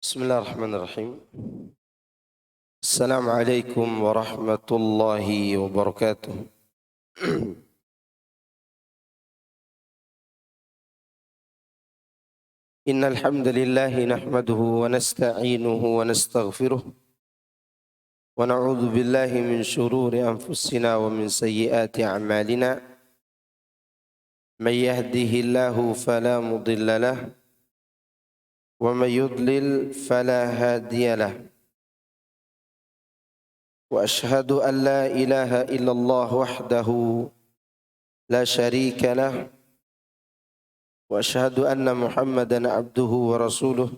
Bismillahirrahmanirrahim. Assalamualaikum warahmatullahi wabarakatuh. Innal hamdalillah nahmaduhu wa nasta'inuhu wa nastaghfiruh wa na'udzu billahi min shururi anfusina wa min sayyiati a'malina. May yahdihillahu fala mudilla lahu wa may yudlil fala hadiya lahu. وأشهد أن لا إله إلا الله وحده لا شريك له وأشهد أن محمدا عبده ورسوله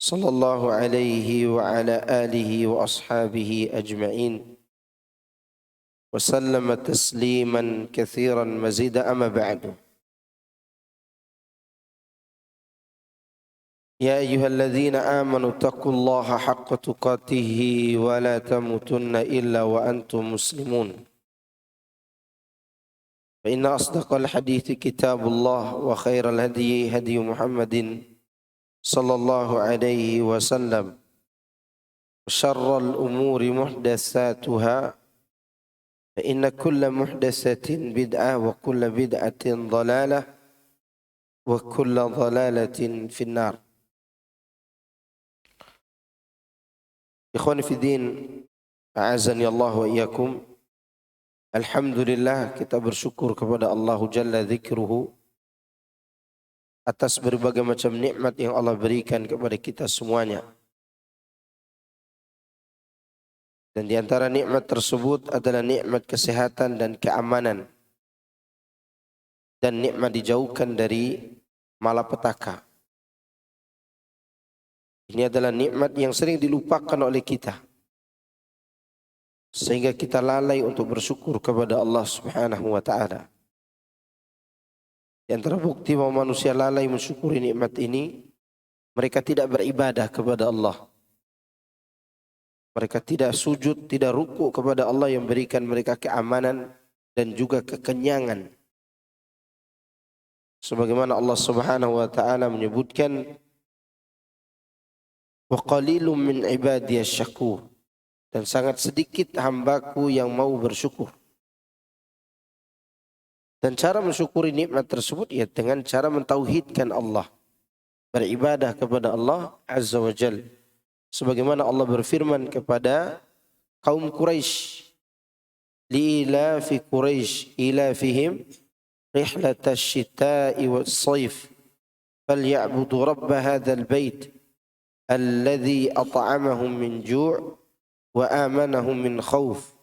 صلى الله عليه وعلى آله وأصحابه أجمعين وسلم تسليما كثيرا مزيدا. أما بعد، يا أيها الذين آمنوا اتقوا الله حق تقاته ولا تموتن إلا وأنتم مسلمون. فإن أصدق الحديث كتاب الله وخير الهدي هدي محمد صلى الله عليه وسلم وشر الأمور محدثاتها فإن كل محدثة بدعة وكل بدعة ضلالة وكل ضلالة في النار. Ikhwani fi din, a'azani Allah wa iyyakum. Alhamdulillah, kita bersyukur kepada Allah Jalla Dzikruhu atas berbagai macam nikmat yang Allah berikan kepada kita semuanya. Dan di antara nikmat tersebut adalah nikmat kesehatan dan keamanan. Dan nikmat dijauhkan dari malapetaka. Ini adalah nikmat yang sering dilupakan oleh kita, sehingga kita lalai untuk bersyukur kepada Allah Subhanahu wa taala. Di antara bukti bahwa manusia lalai mensyukuri nikmat ini, mereka tidak beribadah kepada Allah. Mereka tidak sujud, tidak ruku kepada Allah yang berikan mereka keamanan dan juga kekenyangan. Sebagaimana Allah Subhanahu wa taala menyebutkan, wa qalilum min ibadiyasy syakur, dan sangat sedikit hambaku yang mau bersyukur. Dan cara mensyukuri nikmat tersebut ya dengan cara mentauhidkan Allah, beribadah kepada Allah Azza wa Jalla. Sebagaimana Allah berfirman kepada kaum Quraisy, li'ilafi Quraisy ilafihim rihlatash shita'i was-sayf falyabudu rabb hadzal bait alladzi at'amahum min ju' wa amanahum min khauf.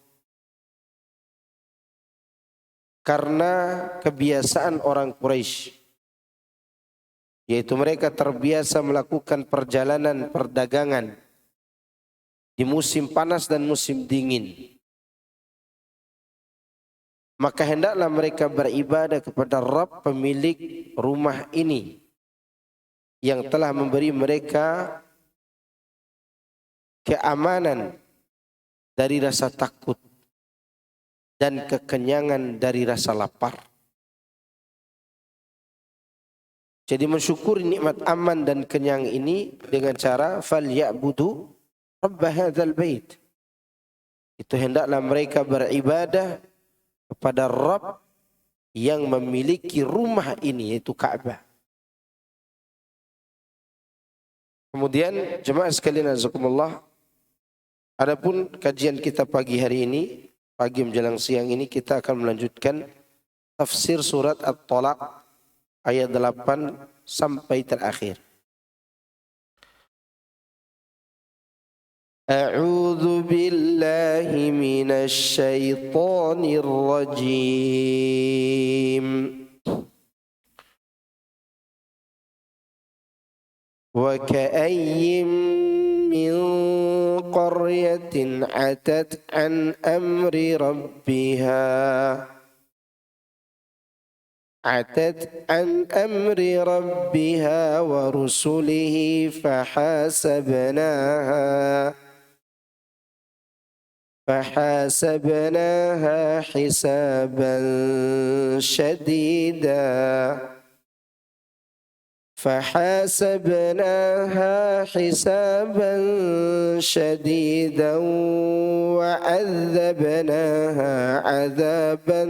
Karena kebiasaan orang Quraisy, yaitu mereka terbiasa melakukan perjalanan perdagangan di musim panas dan musim dingin, maka hendaklah mereka beribadah kepada Rabb pemilik rumah ini yang telah memberi mereka keamanan dari rasa takut dan kekenyangan dari rasa lapar. Jadi mensyukuri nikmat aman dan kenyang ini dengan cara falyabudu rabb hadzal bait. Itu hendaklah mereka beribadah kepada Rabb yang memiliki rumah ini, yaitu Ka'bah. Kemudian jemaah sekalian azakumullah, adapun kajian kita pagi hari ini, pagi menjelang siang ini, kita akan melanjutkan tafsir surat At-Talaq ayat 8 sampai terakhir. A'udzu billahi minasy syaithanir rajim. Wa ka'ayyin min qaryatin 'atat an amri rabbiha wa rusulihi فحاسبناها حسابا شديدا فحاسبناها حسابا شديدا وعذبناها عذابا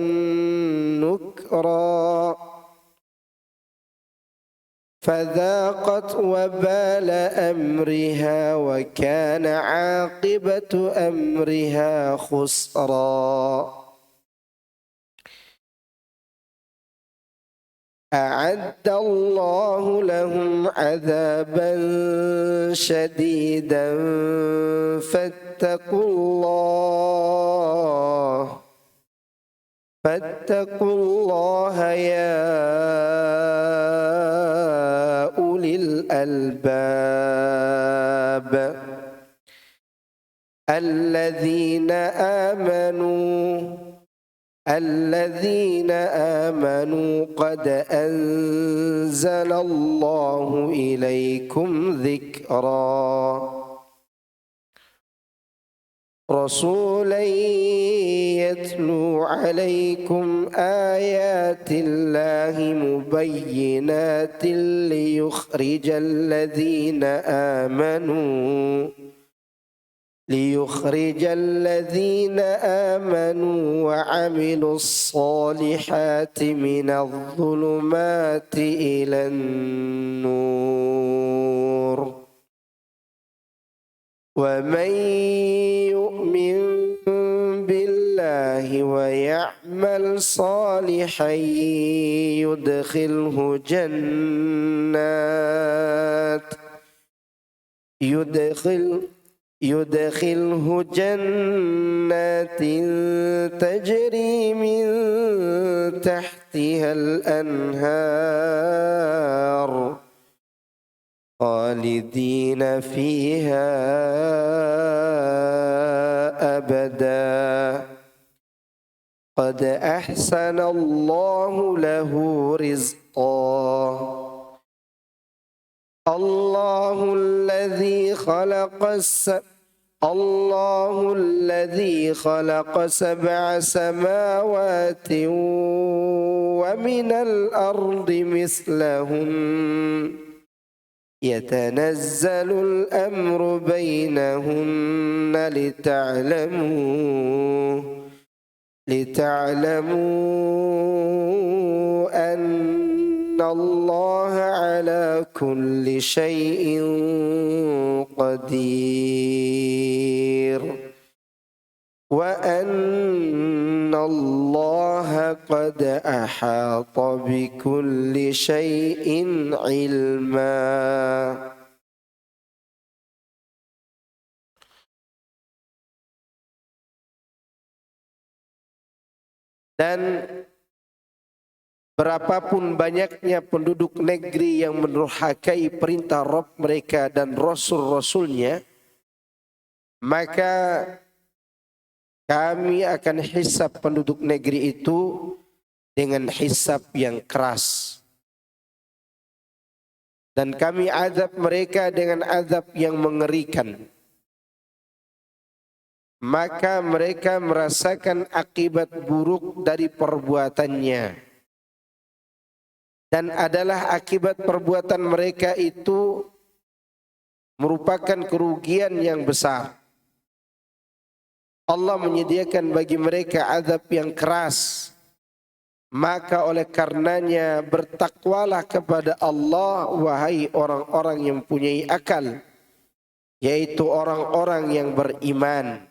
نكرا فذاقت وبال أمرها وكان عاقبة أمرها خسرا أعد الله لهم عذابا شديدا فاتقوا الله يا أولي الألباب الذين آمنوا قد أنزل الله إليكم ذكرا رسولا يتلو عليكم آيات الله مبينات ليخرج الذين آمنوا وعملوا الصالحات من الظلمات إلى النور ومن يؤمن بالله ويعمل صالحا يدخله جنات تجري من تحتها الأنهار خالدين فيها أبدا قد أحسن الله له رزقا الله الذي خلق سبع سماوات ومن الأرض مثلهن يتنزل الأمر بينهن لتعلموا أن الله على كل شيء قدير وأن الله قد أحاط بكل شيء علما. Dan berapapun banyaknya penduduk negeri yang mendurhakai perintah Rabb mereka dan Rasul-Rasulnya, maka kami akan hisab penduduk negeri itu dengan hisab yang keras. Dan kami azab mereka dengan azab yang mengerikan. Maka mereka merasakan akibat buruk dari perbuatannya. Dan adalah akibat perbuatan mereka itu merupakan kerugian yang besar. Allah menyediakan bagi mereka azab yang keras. Maka oleh karenanya bertakwalah kepada Allah, wahai orang-orang yang mempunyai akal, yaitu orang-orang yang beriman.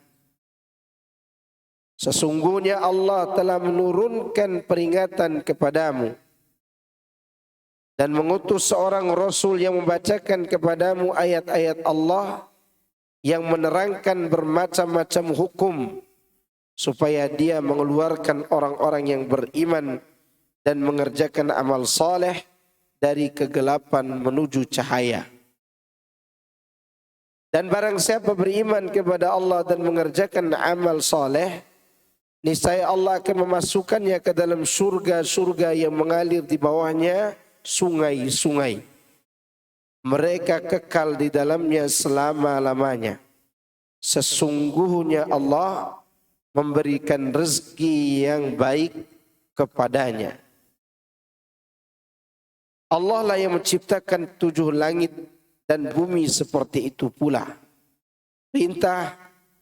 Sesungguhnya Allah telah menurunkan peringatan kepadamu dan mengutus seorang Rasul yang membacakan kepadamu ayat-ayat Allah yang menerangkan bermacam-macam hukum supaya dia mengeluarkan orang-orang yang beriman dan mengerjakan amal saleh dari kegelapan menuju cahaya. Dan barang siapa beriman kepada Allah dan mengerjakan amal saleh, niscaya Allah akan memasukkannya ke dalam surga-surga yang mengalir di bawahnya sungai-sungai. Mereka kekal di dalamnya selama-lamanya. Sesungguhnya Allah memberikan rezeki yang baik kepadanya. Allah lah yang menciptakan 7 langit dan bumi seperti itu pula. Perintah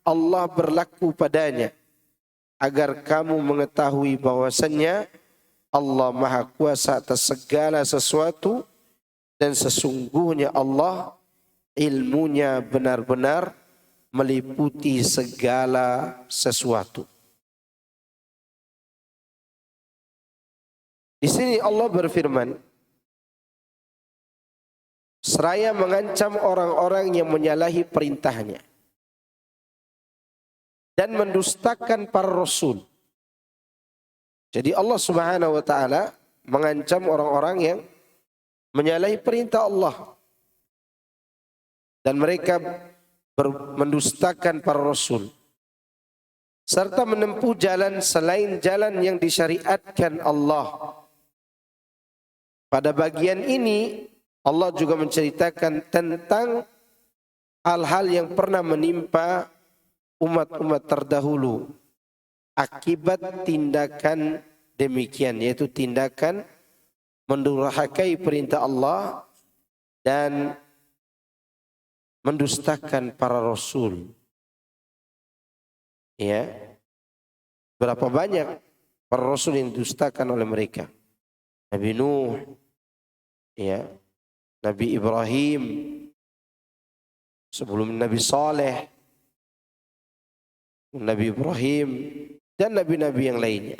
Allah berlaku padanya agar kamu mengetahui bahwasannya Allah Maha Kuasa atas segala sesuatu dan sesungguhnya Allah ilmunya benar-benar meliputi segala sesuatu. Di sini Allah berfirman, seraya mengancam orang-orang yang menyalahi perintahnya dan mendustakan para rasul. Jadi Allah Subhanahu wa taala mengancam orang-orang yang menyalahi perintah Allah dan mereka mendustakan para rasul serta menempuh jalan selain jalan yang disyariatkan Allah. Pada bagian ini Allah juga menceritakan tentang hal-hal yang pernah menimpa umat-umat terdahulu akibat tindakan demikian, yaitu tindakan mendurhakai perintah Allah dan mendustakan para rasul. Ya, berapa banyak para rasul yang didustakan oleh mereka? Nabi Nuh, ya, Nabi Ibrahim, sebelum Nabi Saleh, Nabi Ibrahim, dan nabi-nabi yang lainnya.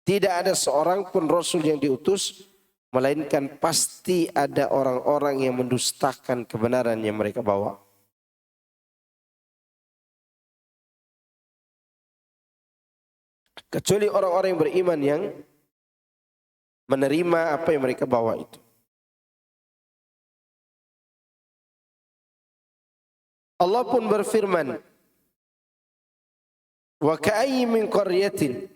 Tidak ada seorang pun rasul yang diutus, melainkan pasti ada orang-orang yang mendustakan kebenaran yang mereka bawa. Kecuali orang-orang yang beriman yang menerima apa yang mereka bawa itu. Allah pun berfirman, wa ka'ayyin min qaryatin,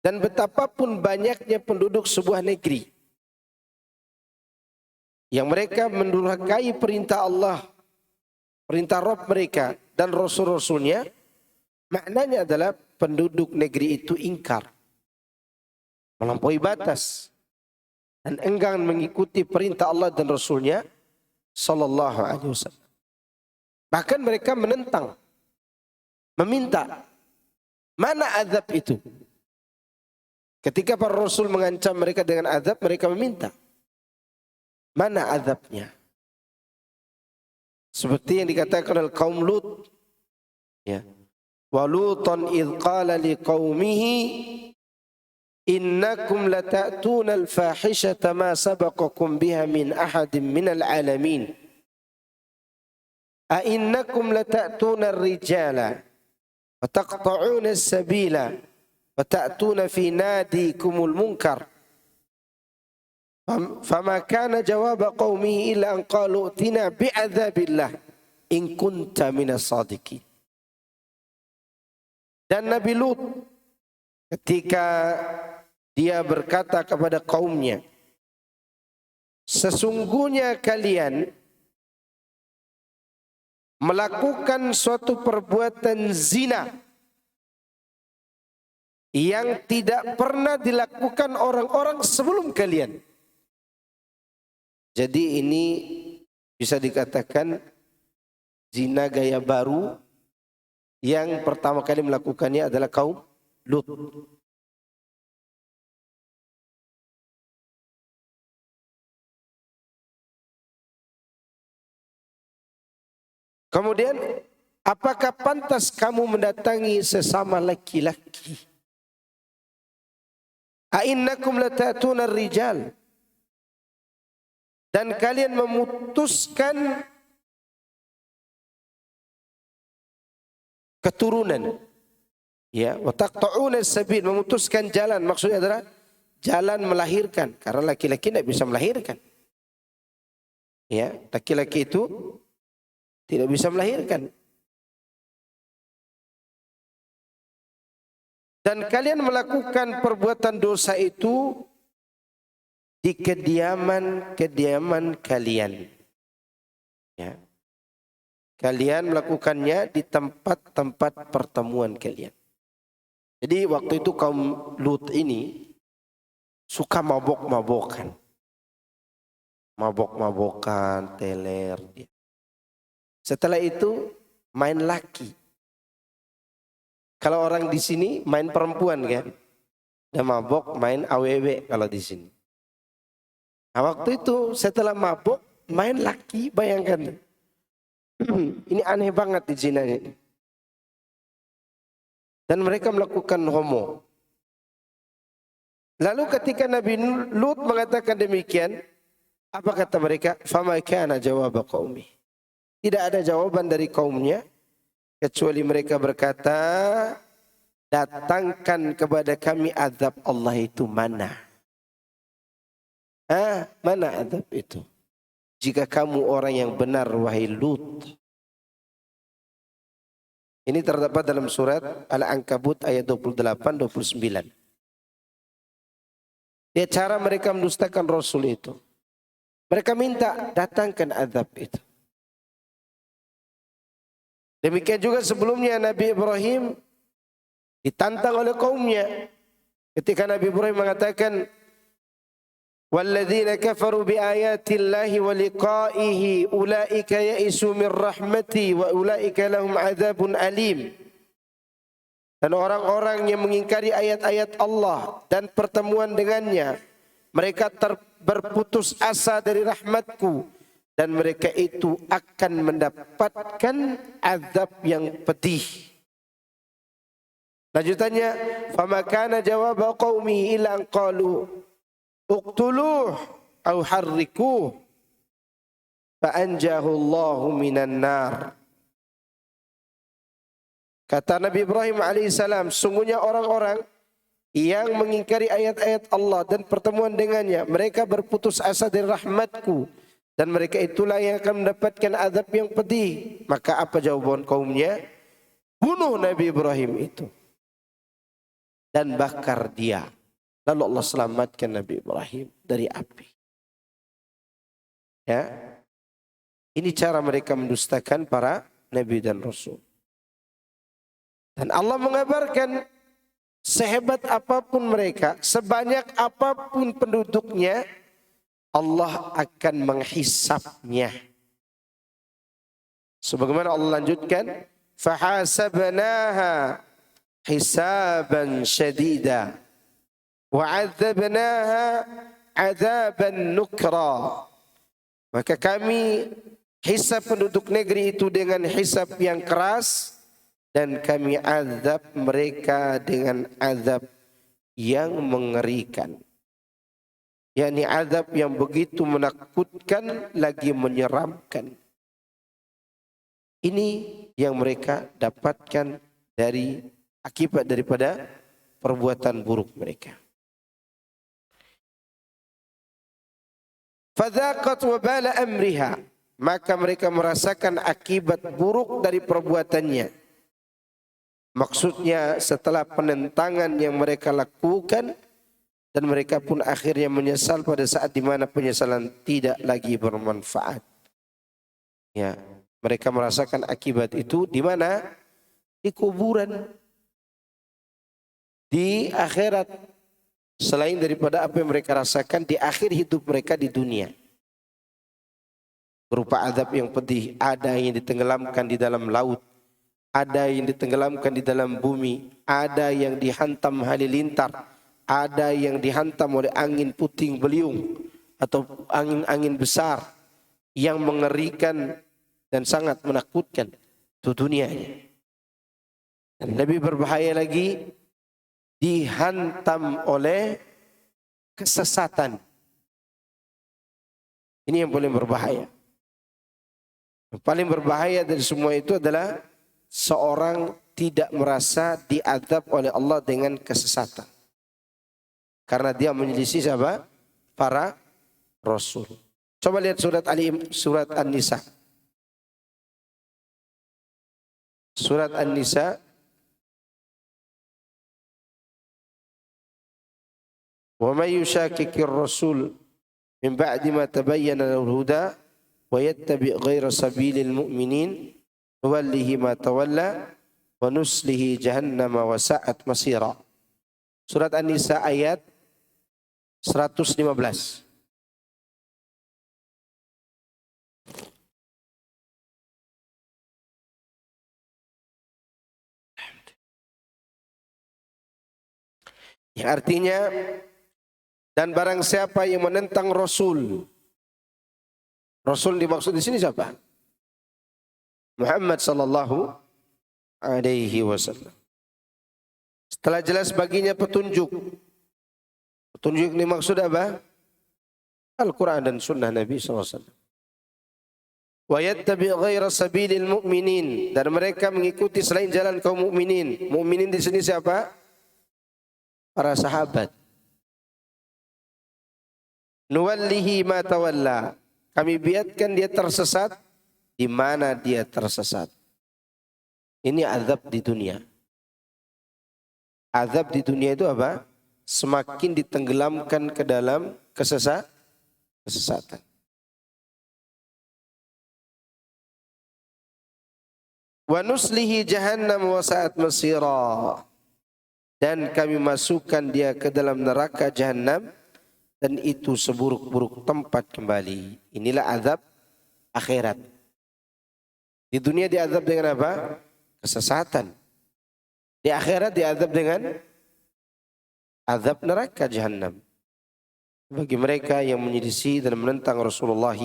dan betapapun banyaknya penduduk sebuah negeri yang mereka mendurhakai perintah Allah, perintah Rabb mereka dan rasul-rasulnya, maknanya adalah penduduk negeri itu ingkar, melampaui batas dan enggan mengikuti perintah Allah dan rasulnya sallallahu alaihi wasallam. Bahkan mereka menentang, meminta. Mana azab itu? Ketika para rasul mengancam mereka dengan azab, mereka meminta. Mana azabnya? Seperti yang dikatakan oleh kaum Lut. Ya. Wa Lutan idh qala liqaumihi innakum lata'tuna al-fahishata ma sabaqakum biha min ahadin minal alamin. A innakum lata'tuna ar-rijala wa taqta'una as-sabila wa ta'tuna fi nadikumul munkar. Fama kana jawab qaumihi illa an qalu tina bi'adzabillah in kunta minas sadiqin. Dan Nabi Lut ketika dia berkata kepada kaumnya, sesungguhnya kalian melakukan suatu perbuatan zina yang tidak pernah dilakukan orang-orang sebelum kalian. Jadi ini bisa dikatakan zina gaya baru yang pertama kali melakukannya adalah kaum Lut. Kemudian, apakah pantas kamu mendatangi sesama laki-laki? A'innakum latatuna rijal. Dan kalian memutuskan keturunan. Ya, wa taqta'una sabil, memutuskan jalan, maksudnya adalah jalan melahirkan, karena laki-laki tidak bisa melahirkan. Ya, laki-laki itu tidak bisa melahirkan. Dan kalian melakukan perbuatan dosa itu di kediaman-kediaman kalian. Ya. Kalian melakukannya di tempat-tempat pertemuan kalian. Jadi waktu itu kaum Lut ini suka mabok-mabokan. Mabok-mabokan, teler. Setelah itu main laki. Kalau orang di sini main perempuan kan. Dan mabok main AWW kalau di sini. Nah waktu itu setelah mabok main laki, bayangkan. Ini aneh banget di Cina ini. Dan mereka melakukan homo. Lalu ketika Nabi Lut mengatakan demikian, apa kata mereka? Fama kana jawab qaumi. Tidak ada jawaban dari kaumnya kecuali mereka berkata, datangkan kepada kami azab Allah itu mana? Mana azab itu? Jika kamu orang yang benar wahai Lut. Ini terdapat dalam surat Al-Ankabut ayat 28-29. Dia cara mereka mendustakan Rasul itu. Mereka minta datangkan azab itu. Demikian juga sebelumnya Nabi Ibrahim ditantang oleh kaumnya. Ketika Nabi Ibrahim mengatakan, "Walladzina kafaru biayatillahi wa liqa'ihi ulaika ya'isu min rahmati wa ulaika lahum adzabun alim." Dan orang-orang yang mengingkari ayat-ayat Allah dan pertemuan dengannya, mereka berputus asa dari rahmatku dan mereka itu akan mendapatkan azab yang pedih. Lanjutannya, fama kana jawab qaumihi illa an qalu uqtuluh aw harrikuh fa anjahu Allahu minan nar. Kata Nabi Ibrahim alaihissalam, sungguhnya orang-orang yang mengingkari ayat-ayat Allah dan pertemuan dengannya, mereka berputus asa dari rahmatku dan mereka itulah yang akan mendapatkan azab yang pedih. Maka apa jawaban kaumnya? Bunuh Nabi Ibrahim itu dan bakar dia. Lalu Allah selamatkan Nabi Ibrahim dari api. Ya, ini cara mereka mendustakan para nabi dan rasul. Dan Allah mengabarkan, sehebat apapun mereka, sebanyak apapun penduduknya, Allah akan menghisapnya. Sebagaimana Allah lanjutkan, فَحَاسَبْنَاهَا حِسَابًا شَدِيدًا وَعَذَّبْنَاهَا عَذَابًا نُكْرًا. Maka kami hisab penduduk negeri itu dengan hisab yang keras, dan kami azab mereka dengan azab yang mengerikan. yakni azab yang begitu menakutkan lagi menyeramkan. Ini yang mereka dapatkan dari akibat daripada perbuatan buruk mereka. Fadzaqat wabala amriha, maka mereka merasakan akibat buruk dari perbuatannya. Maksudnya setelah penentangan yang mereka lakukan, dan mereka pun akhirnya menyesal pada saat di mana penyesalan tidak lagi bermanfaat. Ya, mereka merasakan akibat itu di mana? Di kuburan, di akhirat, selain daripada apa yang mereka rasakan di akhir hidup mereka di dunia. Berupa azab yang pedih, ada yang ditenggelamkan di dalam laut, ada yang ditenggelamkan di dalam bumi, ada yang dihantam halilintar, ada yang dihantam oleh angin puting beliung atau angin-angin besar yang mengerikan dan sangat menakutkan. Itu dunianya. Dan lebih berbahaya lagi, dihantam oleh kesesatan. Ini yang paling berbahaya. Yang paling berbahaya dari semua itu adalah seorang tidak merasa diazab oleh Allah dengan kesesatan. Karena dia menyelisih siapa? Para rasul. Coba lihat surat An-Nisa. Surat An-Nisa wa may yushakkikir rasul min ba'di ma tabayyana lahul huda wa yattabi' ghayra sabilil mu'minin nuwallihi ma tawalla wa nuslihi jahannama wa sa'at masira. Surat An-Nisa ayat 115. Yang artinya, dan barang siapa yang menentang Rasul. Rasul dimaksud di sini siapa? Muhammad sallallahu alaihi wasallam. Setelah jelas baginya petunjuk. Petunjuk ini maksud apa? Al-Quran dan sunnah Nabi sallallahu alaihi wasallam. Wa yattabi' ghaira sabilil mu'minin, dan mereka mengikuti selain jalan kaum mukminin. Mukminin di sini siapa? Para sahabat. Nuwallihi ma tawalla, kami biarkan dia tersesat di mana dia tersesat. Ini azab di dunia. Azab di dunia itu apa? Semakin ditenggelamkan ke dalam kesesatan. Wa nuslihi jahannam wa sa'at masira, dan kami masukkan dia ke dalam neraka jahannam, dan itu seburuk-buruk tempat kembali. Inilah azab akhirat. Di dunia diazab dengan apa? Kesesatan. Di akhirat diazab dengan azab neraka jahannam. Bagi mereka yang menyelisih dan menentang Rasulullah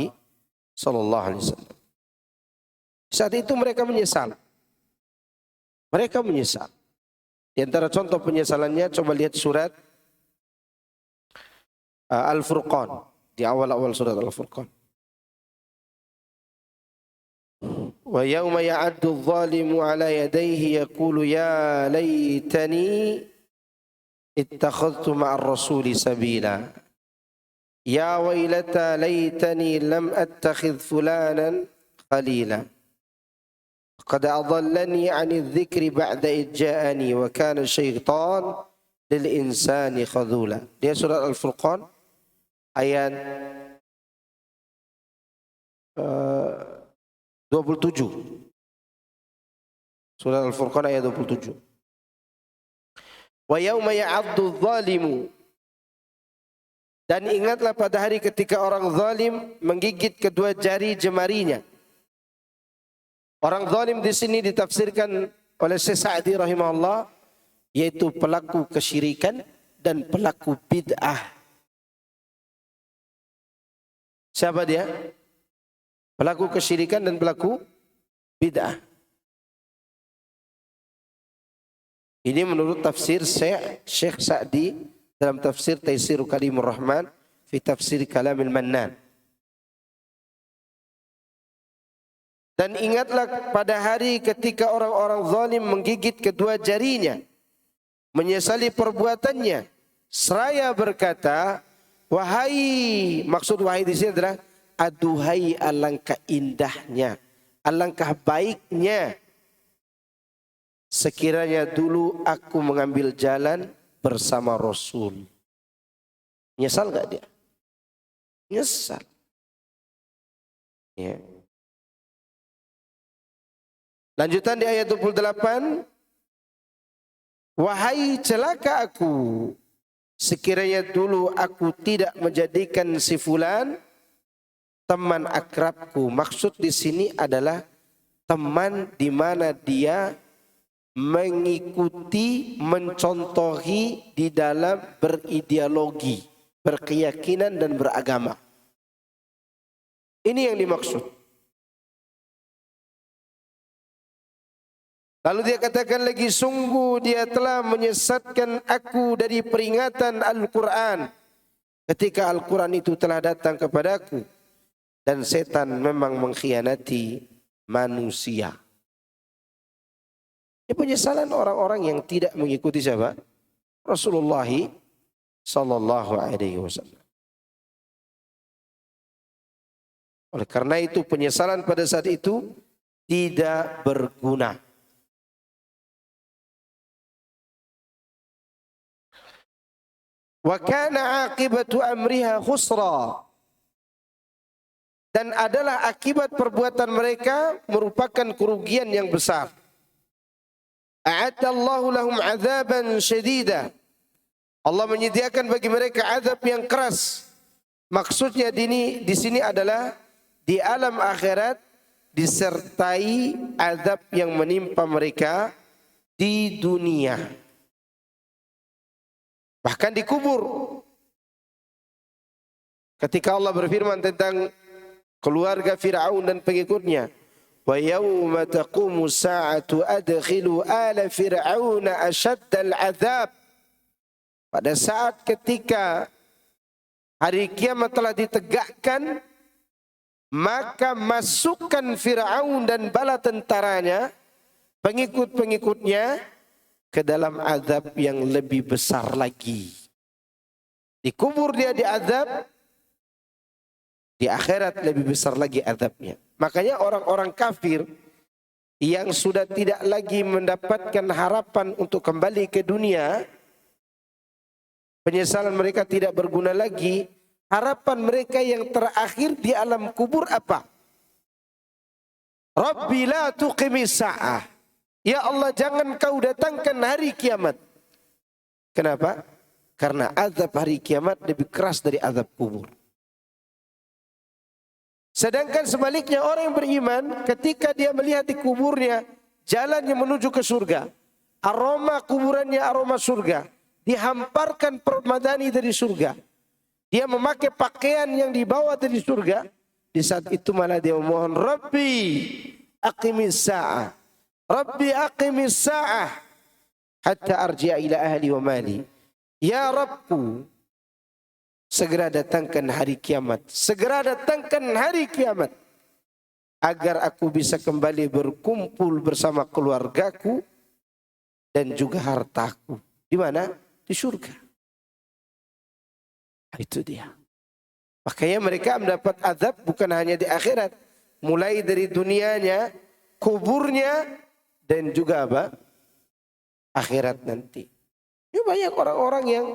sallallahu alaihi wasallam. Saat itu mereka menyesal. Mereka menyesal. Di antara contoh penyesalannya, coba lihat surat Al-Furqan, di awal-awal surat Al-Furqan. Wa yawma ya'addu adh-dhalimu 'ala yadayhi yaqulu ya laitani ittakhadhtu ma'ar rasuli sabila. Ya wailata laitani lam attakhidh fulanan khalila. Qad adallani 'anil dhikri ba'da idh ja'ani wa kana syaitan lil insani khadhula. Dia surat Al-Furqan ayat 27. Surah Al-Furqan ayat 27. Wa yauma ya'addu adh-dhalimu, dan ingatlah pada hari ketika orang zalim menggigit kedua jari jemarinya. Orang zalim di sini ditafsirkan oleh Syekh Sa'di rahimahullah, yaitu pelaku kesyirikan dan pelaku bid'ah. Siapa dia? Pelaku kesyirikan dan pelaku bid'ah. Ini menurut tafsir Syekh Sa'di dalam tafsir Taisirul Karimur Rahman fi tafsir Kalamil Mannan. Dan ingatlah pada hari ketika orang-orang zalim menggigit kedua jarinya, menyesali perbuatannya, seraya berkata, wahai, maksud wahai di sini adalah aduhai, alangkah indahnya, alangkah baiknya sekiranya dulu aku mengambil jalan bersama Rasul. Nyesal gak dia? Nyesal. Ya. Lanjutan di ayat 28. Wahai celaka aku, sekiranya dulu aku tidak menjadikan si fulan teman akrabku. Maksud di sini adalah teman di mana dia mengikuti, mencontohi di dalam berideologi, berkeyakinan dan beragama. Ini yang dimaksud. Lalu dia katakan lagi, sungguh dia telah menyesatkan aku dari peringatan Al-Quran ketika Al-Quran itu telah datang kepadaku, dan setan memang mengkhianati manusia. Ini penyesalan orang-orang yang tidak mengikuti siapa? Rasulullah sallallahu alaihi wasallam. Oleh karena itu penyesalan pada saat itu tidak berguna. Wa kana aqibatu amriha khusra, dan adalah akibat perbuatan mereka merupakan kerugian yang besar. A'adallahu lahum 'adzaban syadida, Allah menyediakan bagi mereka azab yang keras. Maksudnya di sini adalah di alam akhirat disertai azab yang menimpa mereka di dunia. Bahkan dikubur. Ketika Allah berfirman tentang keluarga Fir'aun dan pengikutnya, wa yawma taqumu sa'atu adkhilu ala fir'auna ashaddal azab. Pada saat ketika hari kiamat telah ditegakkan, maka masukkan Fir'aun dan bala tentaranya, pengikut-pengikutnya, ke dalam azab yang lebih besar lagi. Dikubur dia di azab, di akhirat lebih besar lagi azabnya. Makanya orang-orang kafir yang sudah tidak lagi mendapatkan harapan untuk kembali ke dunia, penyesalan mereka tidak berguna lagi. Harapan mereka yang terakhir di alam kubur apa? Rabbi la tuqimis sa'ah. Ya Allah, jangan kau datangkan hari kiamat. Kenapa? Karena azab hari kiamat lebih keras dari azab kubur. Sedangkan sebaliknya orang yang beriman, ketika dia melihat di kuburnya jalan yang menuju ke surga, aroma kuburannya aroma surga, dihamparkan permadani dari surga, dia memakai pakaian yang dibawa dari surga, di saat itu malah dia memohon, Rabbi aqimis sa'ah, Rabbi aqimis sa'ah, hatta arji'a ila ahli wa mali. Ya Rabbku, segera datangkan hari kiamat, segera datangkan hari kiamat, agar aku bisa kembali berkumpul bersama keluargaku dan juga hartaku. Di mana? Di surga. Itu dia. Makanya mereka mendapat azab bukan hanya di akhirat, mulai dari dunianya, kuburnya, dan juga apa? Akhirat nanti. Ya, banyak orang-orang yang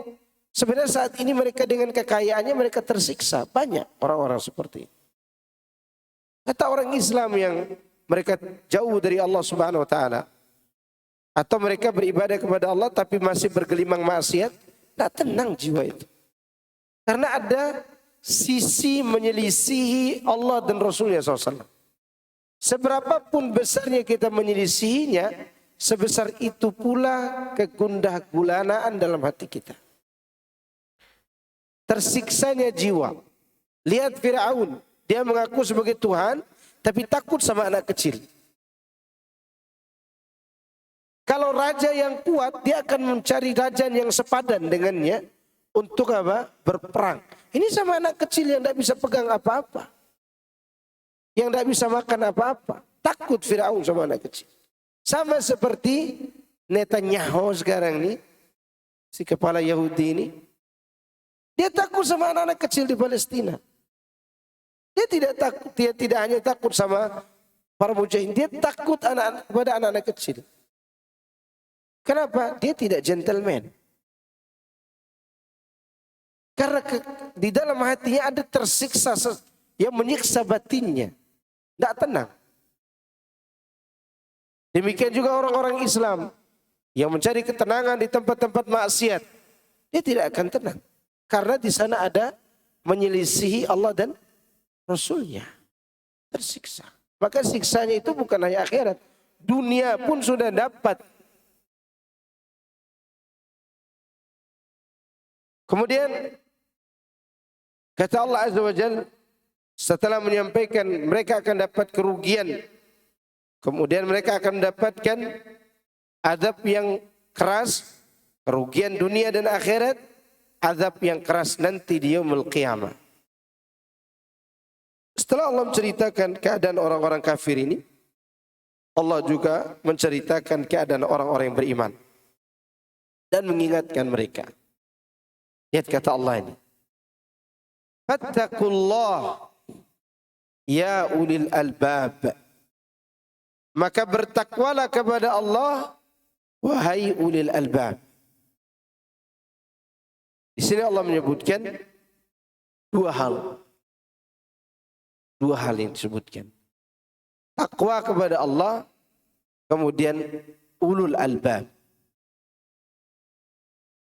sebenarnya saat ini mereka dengan kekayaannya mereka tersiksa. Banyak orang-orang seperti itu. Kata orang Islam yang mereka jauh dari Allah Subhanahu wa taala, atau mereka beribadah kepada Allah tapi masih bergelimang maksiat, tidak tenang jiwa itu. Karena ada sisi menyelisihi Allah dan Rasulnya SAW. Seberapapun besarnya kita menyelisihinya, sebesar itu pula kegundah gulanaan dalam hati kita. Tersiksanya jiwa. Lihat Fir'aun, dia mengaku sebagai Tuhan, tapi takut sama anak kecil. Kalau raja yang kuat, dia akan mencari raja yang sepadan dengannya untuk apa? Berperang. Ini sama anak kecil yang tidak bisa pegang apa-apa, yang tidak bisa makan apa-apa. Takut Fir'aun sama anak kecil. Sama seperti Netanyahu sekarang ini, si kepala Yahudi ini. Dia takut sama anak-anak kecil di Palestina. Dia tidak hanya takut sama para mujahidin, dia takut kepada anak-anak kecil. Kenapa? Dia tidak gentleman. Karena di dalam hatinya ada tersiksa yang menyiksa batinnya. Tidak tenang. Demikian juga orang-orang Islam yang mencari ketenangan di tempat-tempat maksiat. Dia tidak akan tenang. Karena di sana ada menyelisihi Allah dan Rasulnya. Tersiksa. Maka siksanya itu bukan hanya akhirat. Dunia pun sudah dapat. Kemudian kata Allah Azza wa Jalla, setelah menyampaikan mereka akan dapat kerugian, kemudian mereka akan mendapatkan azab yang keras, kerugian dunia dan akhirat, azab yang keras nanti di yaumul qiyamah. Setelah Allah menceritakan keadaan orang-orang kafir ini, Allah juga menceritakan keadaan orang-orang yang beriman dan mengingatkan mereka. Lihat kata Allah ini, fattakullah ya ulil albab. Maka bertakwalah kepada Allah, wahai ulil albab. Di sini Allah menyebutkan dua hal. Dua hal yang disebutkan. Takwa kepada Allah, kemudian ulul albab.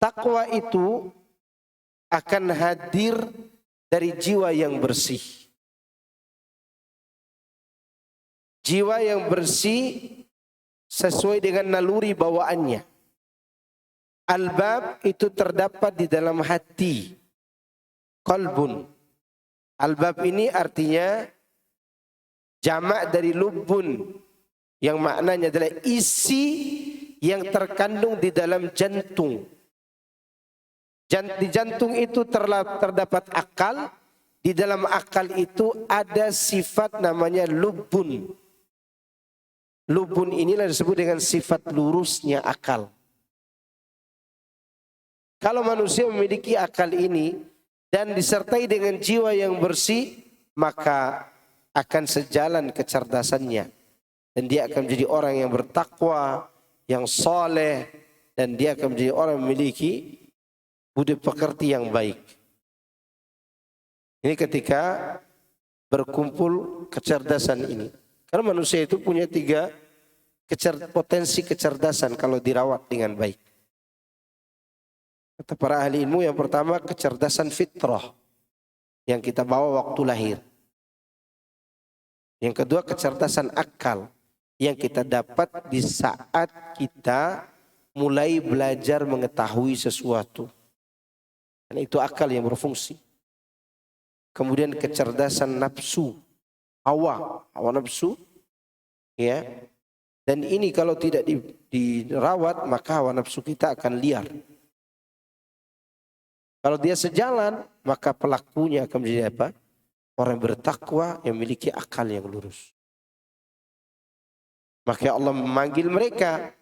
Takwa itu akan hadir dari jiwa yang bersih. Jiwa yang bersih sesuai dengan naluri bawaannya. Albab itu terdapat di dalam hati. Qalbun. Albab ini artinya jamak dari lubbun, yang maknanya adalah isi yang terkandung di dalam jantung. Di jantung itu terdapat akal. Di dalam akal itu ada sifat namanya lubbun. Lubbun inilah disebut dengan sifat lurusnya akal. Kalau manusia memiliki akal ini dan disertai dengan jiwa yang bersih, maka akan sejalan kecerdasannya. Dan dia akan menjadi orang yang bertakwa, yang soleh, dan dia akan menjadi orang yang memiliki budi pekerti yang baik. Ini ketika berkumpul kecerdasan ini. Karena manusia itu punya 3 potensi kecerdasan kalau dirawat dengan baik. Kata para ahli ilmu, yang pertama kecerdasan fitrah yang kita bawa waktu lahir. Yang kedua kecerdasan akal yang kita dapat di saat kita mulai belajar mengetahui sesuatu. Dan itu akal yang berfungsi. Kemudian kecerdasan nafsu, hawa nafsu, ya. Dan ini kalau tidak dirawat, maka hawa nafsu kita akan liar. Kalau dia sejalan, maka pelakunya akan menjadi apa? Orang yang bertakwa yang memiliki akal yang lurus. Maka Allah memanggil mereka,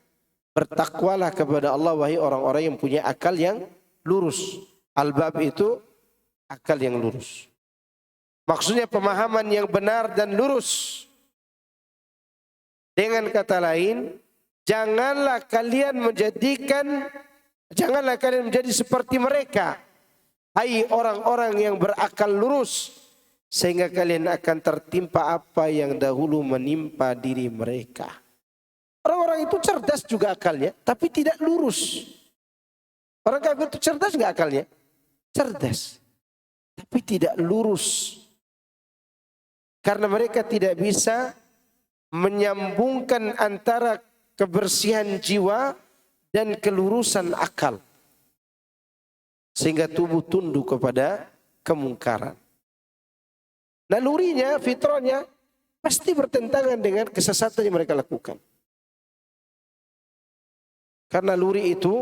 bertakwalah kepada Allah wahai orang-orang yang punya akal yang lurus. Albab itu akal yang lurus. Maksudnya pemahaman yang benar dan lurus. Dengan kata lain, janganlah kalian menjadi seperti mereka. Hai orang-orang yang berakal lurus, sehingga kalian akan tertimpa apa yang dahulu menimpa diri mereka. Orang-orang itu cerdas juga akalnya, tapi tidak lurus. Orang kafir itu cerdas nggak akalnya? Cerdas, tapi tidak lurus. Karena mereka tidak bisa menyambungkan antara kebersihan jiwa dan kelurusan akal. Sehingga tubuh tunduk kepada kemungkaran. Nalurinya, fitrahnya pasti bertentangan dengan kesesatan yang mereka lakukan. Karena naluri itu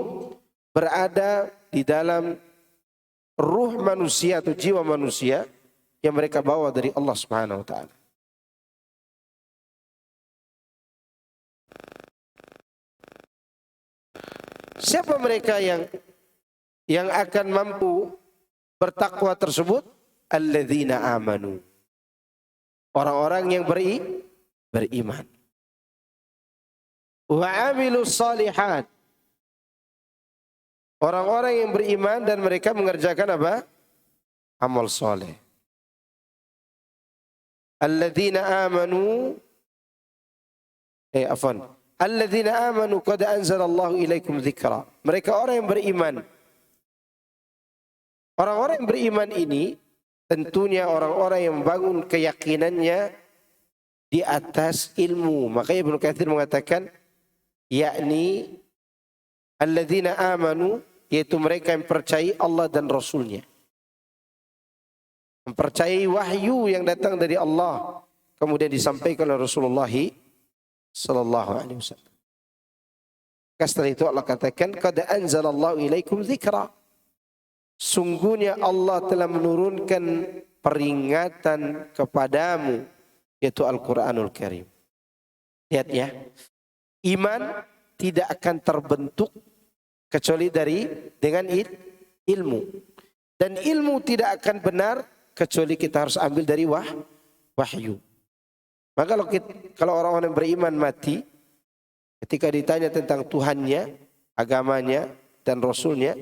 berada di dalam ruh manusia atau jiwa manusia yang mereka bawa dari Allah Subhanahu wa taala. Siapa mereka yang akan mampu bertakwa tersebut? Alladzina amanu. Orang-orang yang beriman. Wa amilus salihat. Orang-orang yang beriman dan mereka mengerjakan apa? Amal soleh. Alladzina amanu. Alladzina amanu qad anzalallahu ilaikum dzikra. Mereka orang yang beriman. Orang-orang yang beriman ini tentunya orang-orang yang membangun keyakinannya di atas ilmu. Makanya Ibnu Katsir mengatakan yakni alladzina amanu, yaitu mereka yang percaya Allah dan Rasulnya. Mempercayai wahyu yang datang dari Allah kemudian disampaikan oleh Rasulullah sallallahu alaihi wasallam. Setelah itu Allah katakan qad anzalallahu ilaikum dzikra. Sungguhnya Allah telah menurunkan peringatan kepadamu, yaitu Al-Quranul Karim. Lihat ya, iman tidak akan terbentuk kecuali dengan ilmu. Dan ilmu tidak akan benar kecuali kita harus ambil dari wahyu. Maka kalau orang-orang yang beriman mati, ketika ditanya tentang Tuhannya, agamanya, dan Rasulnya,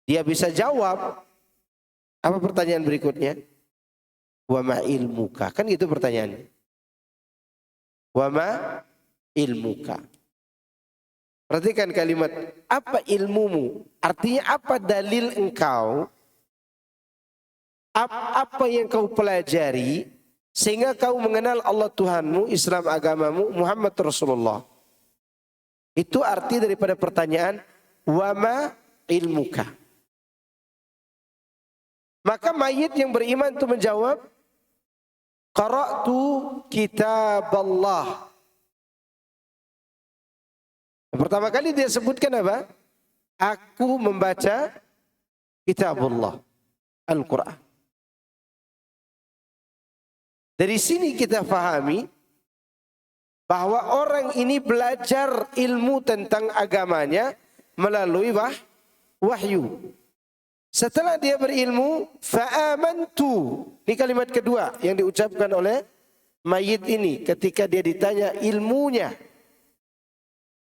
dia bisa jawab. Apa pertanyaan berikutnya? Wa ma ilmuka. Kan gitu pertanyaannya. Wa ma ilmuka. Perhatikan kalimat, apa ilmumu? Artinya apa dalil engkau? Apa yang kau pelajari sehingga kau mengenal Allah Tuhanmu, Islam agamamu, Muhammad Rasulullah. Itu arti daripada pertanyaan, wama ilmuka. Maka mayit yang beriman itu menjawab, qara'tu kitab Allah. Pertama kali dia sebutkan apa? Aku membaca kitabullah, Al-Quran. Dari sini kita fahami bahwa orang ini belajar ilmu tentang agamanya melalui wahyu. Setelah dia berilmu, fa'amantu. Ini kalimat kedua yang diucapkan oleh mayit ini ketika dia ditanya ilmunya.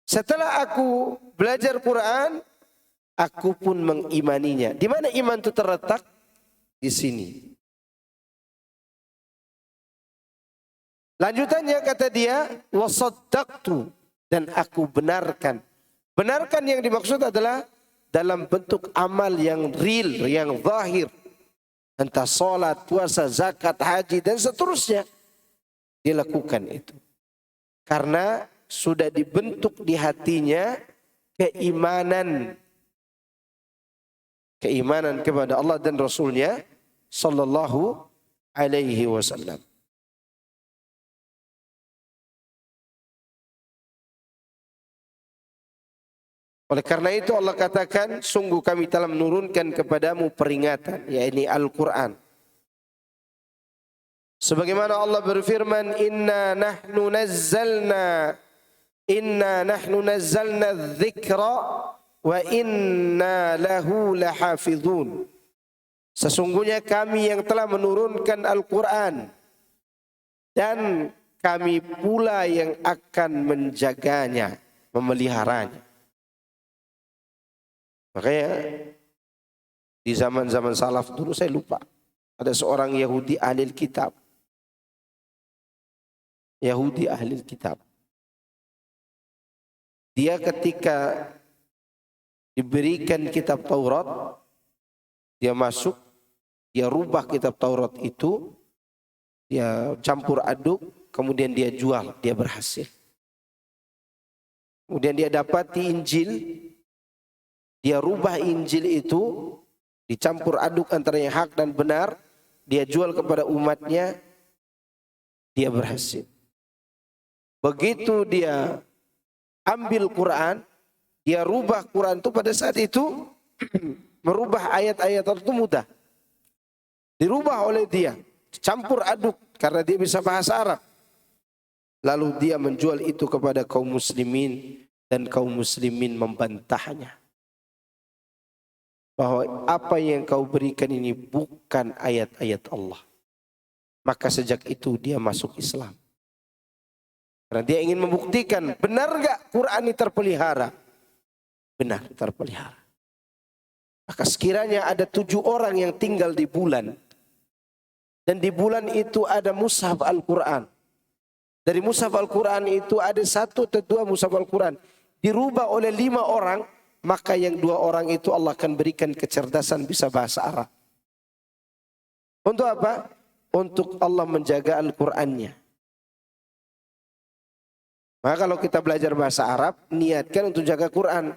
Setelah aku belajar Quran, aku pun mengimaninya. Di mana iman itu terletak? Di sini. Lanjutannya kata dia, wasaddaqtu, dan aku benarkan. Benarkan yang dimaksud adalah dalam bentuk amal yang real, yang zahir. Entah salat, puasa, zakat, haji, dan seterusnya. Dia lakukan itu. Karena sudah dibentuk di hatinya keimanan kepada Allah dan Rasulnya sallallahu alaihi wasallam. Oleh karena itu Allah katakan, sungguh kami telah menurunkan kepadamu peringatan, yaitu Al-Quran. Sebagaimana Allah berfirman, Inna nahnu nazzalna dzikra wa inna lahu lahafizun. Sesungguhnya kami yang telah menurunkan Al-Quran dan kami pula yang akan menjaganya, memeliharanya. Makanya di zaman-zaman salaf dulu saya lupa, ada seorang Yahudi ahli kitab. Yahudi ahli kitab. Dia ketika diberikan kitab Taurat, dia masuk, dia rubah kitab Taurat itu, dia campur aduk, kemudian dia jual, dia berhasil. Kemudian dia dapati Injil, dia rubah Injil itu, dicampur aduk antara yang hak dan benar, dia jual kepada umatnya, dia berhasil. Begitu dia ambil Quran, dia rubah Quran itu pada saat itu, merubah ayat-ayat itu mudah. Dirubah oleh dia, campur aduk karena dia bisa bahasa Arab. Lalu dia menjual itu kepada kaum muslimin dan kaum muslimin membantahnya. Bahwa apa yang kau berikan ini bukan ayat-ayat Allah. Maka sejak itu dia masuk Islam. Karena dia ingin membuktikan, benar gak Quran ini terpelihara? Benar, terpelihara. Maka sekiranya ada 7 orang yang tinggal di bulan. Dan di bulan itu ada mushaf Al-Quran. Dari mushaf Al-Quran itu ada 1 atau 2 mushaf Al-Quran. Dirubah oleh 5 orang, maka yang 2 orang itu Allah akan berikan kecerdasan bisa bahasa Arab. Untuk apa? Untuk Allah menjaga Al-Qurannya. Maka kalau kita belajar bahasa Arab, niatkan untuk jaga Quran.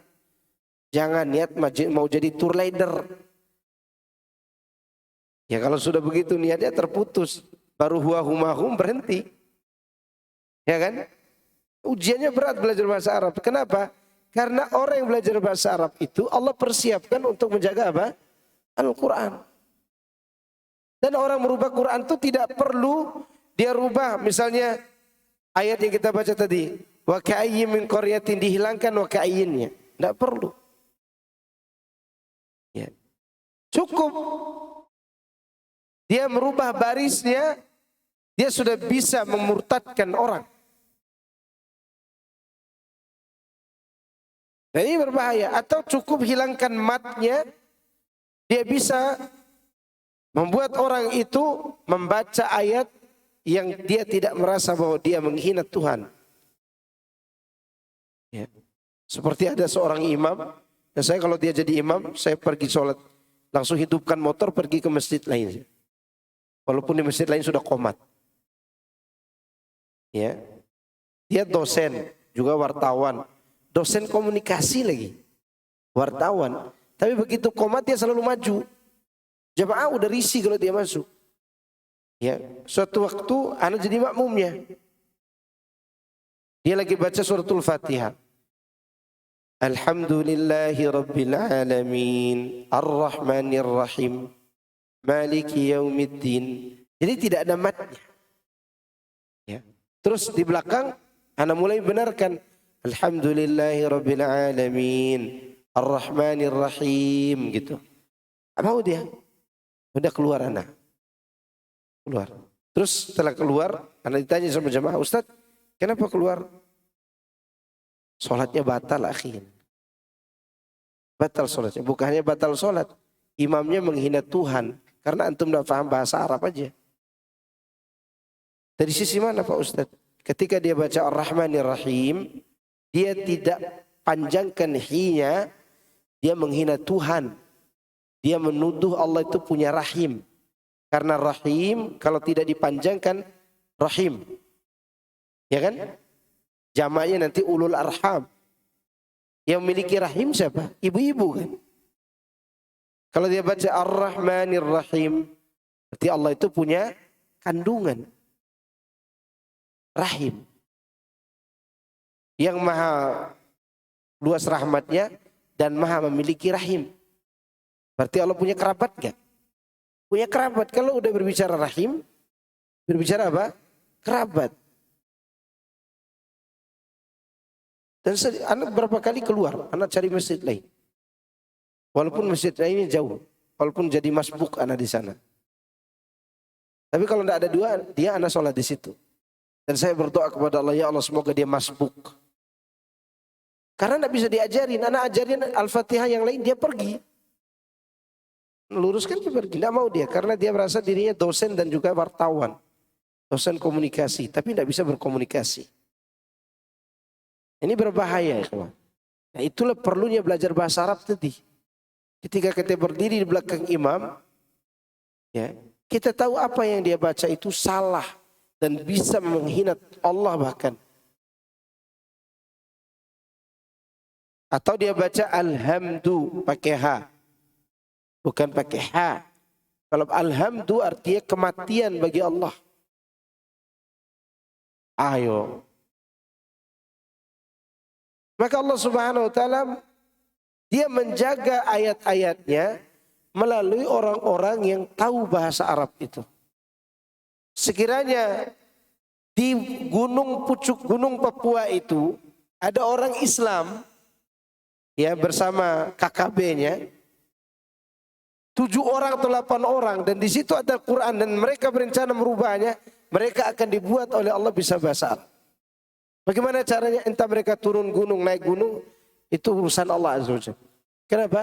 Jangan niat mau jadi tour leader. Ya kalau sudah begitu niatnya terputus. Baru huwa humahum berhenti. Ya kan? Ujiannya berat belajar bahasa Arab. Kenapa? Karena orang yang belajar bahasa Arab itu Allah persiapkan untuk menjaga apa? Al-Quran. Dan orang merubah Quran itu tidak perlu dia rubah. Misalnya ayat yang kita baca tadi, wa ka'ayyin min qaryatin, dihilangkan wa ka'ayyinnya. Tidak perlu. Ya. Cukup dia merubah barisnya, dia sudah bisa memurtadkan orang. Nah, ini berbahaya. Atau cukup hilangkan matnya, dia bisa membuat orang itu membaca ayat yang dia tidak merasa bahwa dia menghina Tuhan. Ya. Seperti ada seorang imam, dan saya kalau dia jadi imam, saya pergi sholat, langsung hidupkan motor pergi ke masjid lain. Walaupun di masjid lain sudah qomat. Ya. Dia dosen, juga wartawan. Dosen komunikasi lagi. Wartawan. Tapi begitu qomat dia selalu maju. Jamaah udah risih kalau dia masuk. Ya, suatu waktu anak jadi makmumnya. Dia lagi baca suratul Fatihah. Alhamdulillahi Rabbil Alamin Ar-Rahmanir Rahim Maliki Yaumiddin. Jadi tidak ada matnya. Ya. Terus di belakang anak mulai benarkan Alhamdulillahi Rabbil Alamin Ar-Rahmanir Rahim gitu. Apa mau dia? Udah keluar anak. Keluar. Terus setelah keluar anak ditanya sama jamaah, Ustaz kenapa keluar? Sholatnya batal akhin. Batal sholatnya. Bukannya batal sholat. Imamnya menghina Tuhan. Karena antum tidak paham bahasa Arab aja. Dari sisi mana Pak Ustaz? Ketika dia baca Ar-Rahmanir Rahim. Dia tidak panjangkan hi-nya. Dia menghina Tuhan. Dia menuduh Allah itu punya rahim. Karena rahim kalau tidak dipanjangkan rahim. Ya kan? Jamaknya nanti ulul arham. Yang memiliki rahim siapa? Ibu-ibu kan. Kalau dia baca Ar-Rahmanir Rahim, berarti Allah itu punya kandungan. Rahim. Yang maha luas rahmatnya dan maha memiliki rahim. Berarti Allah punya kerabat gak? Punya kerabat. Kalau udah berbicara rahim, berbicara apa? Kerabat. Dan anak berapa kali keluar, anak cari masjid lain. Walaupun masjid lainnya jauh, walaupun jadi masbuk anak di sana. Tapi kalau tidak ada dua, dia anak sholat di situ. Dan saya berdoa kepada Allah, ya Allah semoga dia masbuk. Karena tidak bisa diajarin, anak ajarin Al-Fatihah yang lain dia pergi. Luruskan dia pergi, tidak mau dia. Karena dia merasa dirinya dosen dan juga wartawan. Dosen komunikasi, tapi tidak bisa berkomunikasi. Ini berbahaya. Nah itulah perlunya belajar bahasa Arab tadi. Ketika kita berdiri di belakang imam, ya, kita tahu apa yang dia baca itu salah dan bisa menghina Allah bahkan. Atau dia baca alhamdu pakai ha, bukan pakai ha. Kalau alhamdu artinya kematian bagi Allah. Ayo. Maka Allah Subhanahu wa taala dia menjaga ayat-ayatnya melalui orang-orang yang tahu bahasa Arab itu. Sekiranya di pucuk gunung Papua itu ada orang Islam ya bersama KKB-nya 7 orang atau 8 orang dan di situ ada Quran dan mereka berencana merubahnya, mereka akan dibuat oleh Allah bisa bahasa Arab. Bagaimana caranya? Entah mereka turun gunung, naik gunung, itu urusan Allah Azza wa Jalla. Kenapa?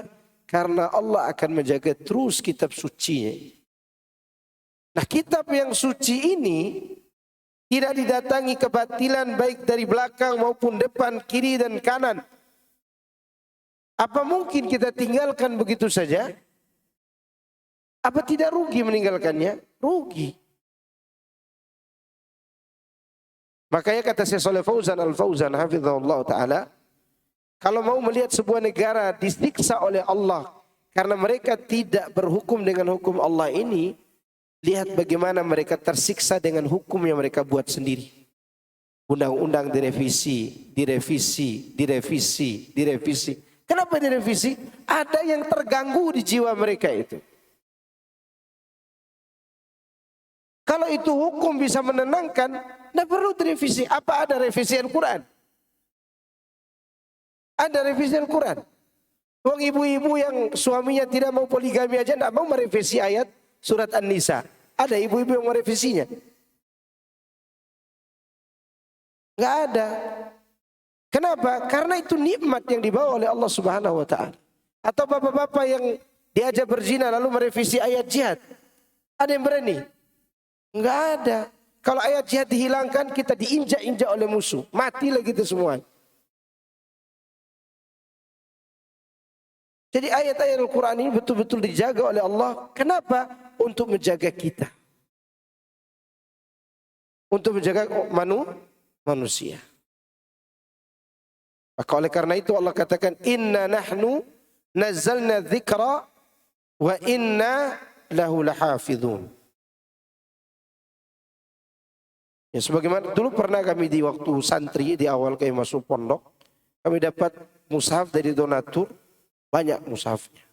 Karena Allah akan menjaga terus kitab suci. Nah kitab yang suci ini tidak didatangi kebatilan baik dari belakang maupun depan, kiri dan kanan. Apa mungkin kita tinggalkan begitu saja? Apa tidak rugi meninggalkannya? Rugi. Makanya kata Syekh Shalih Fauzan Al-Fauzan hafizahullah taala, kalau mau melihat sebuah negara disiksa oleh Allah karena mereka tidak berhukum dengan hukum Allah ini, lihat bagaimana mereka tersiksa dengan hukum yang mereka buat sendiri. Undang-undang direvisi, direvisi, direvisi, direvisi. Kenapa direvisi? Ada yang terganggu di jiwa mereka itu. Kalau itu hukum bisa menenangkan, tidak perlu direvisi. Apa ada revisi Al-Quran? Ada revisi Al-Quran. Wong ibu-ibu yang suaminya tidak mau poligami aja tidak mau merevisi ayat surat An-Nisa. Ada ibu-ibu yang merevisinya? Enggak ada. Kenapa? Karena itu nikmat yang dibawa oleh Allah Subhanahu wa taala. Atau bapak-bapak yang diajak berzina lalu merevisi ayat jihad. Ada yang berani? Enggak ada. Kalau ayat jihad dihilangkan, kita diinjak-injak oleh musuh. Matilah kita semua. Jadi ayat-ayat Al-Quran ini betul-betul dijaga oleh Allah. Kenapa? Untuk menjaga kita. Untuk menjaga manusia. Maka oleh karena itu Allah katakan, Inna nahnu nazzalna dzikra wa inna lahu lahafidhun. Ya, sebagaimana dulu pernah kami di waktu santri, di awal kami masuk pondok, kami dapat mushaf dari donatur, banyak mushafnya.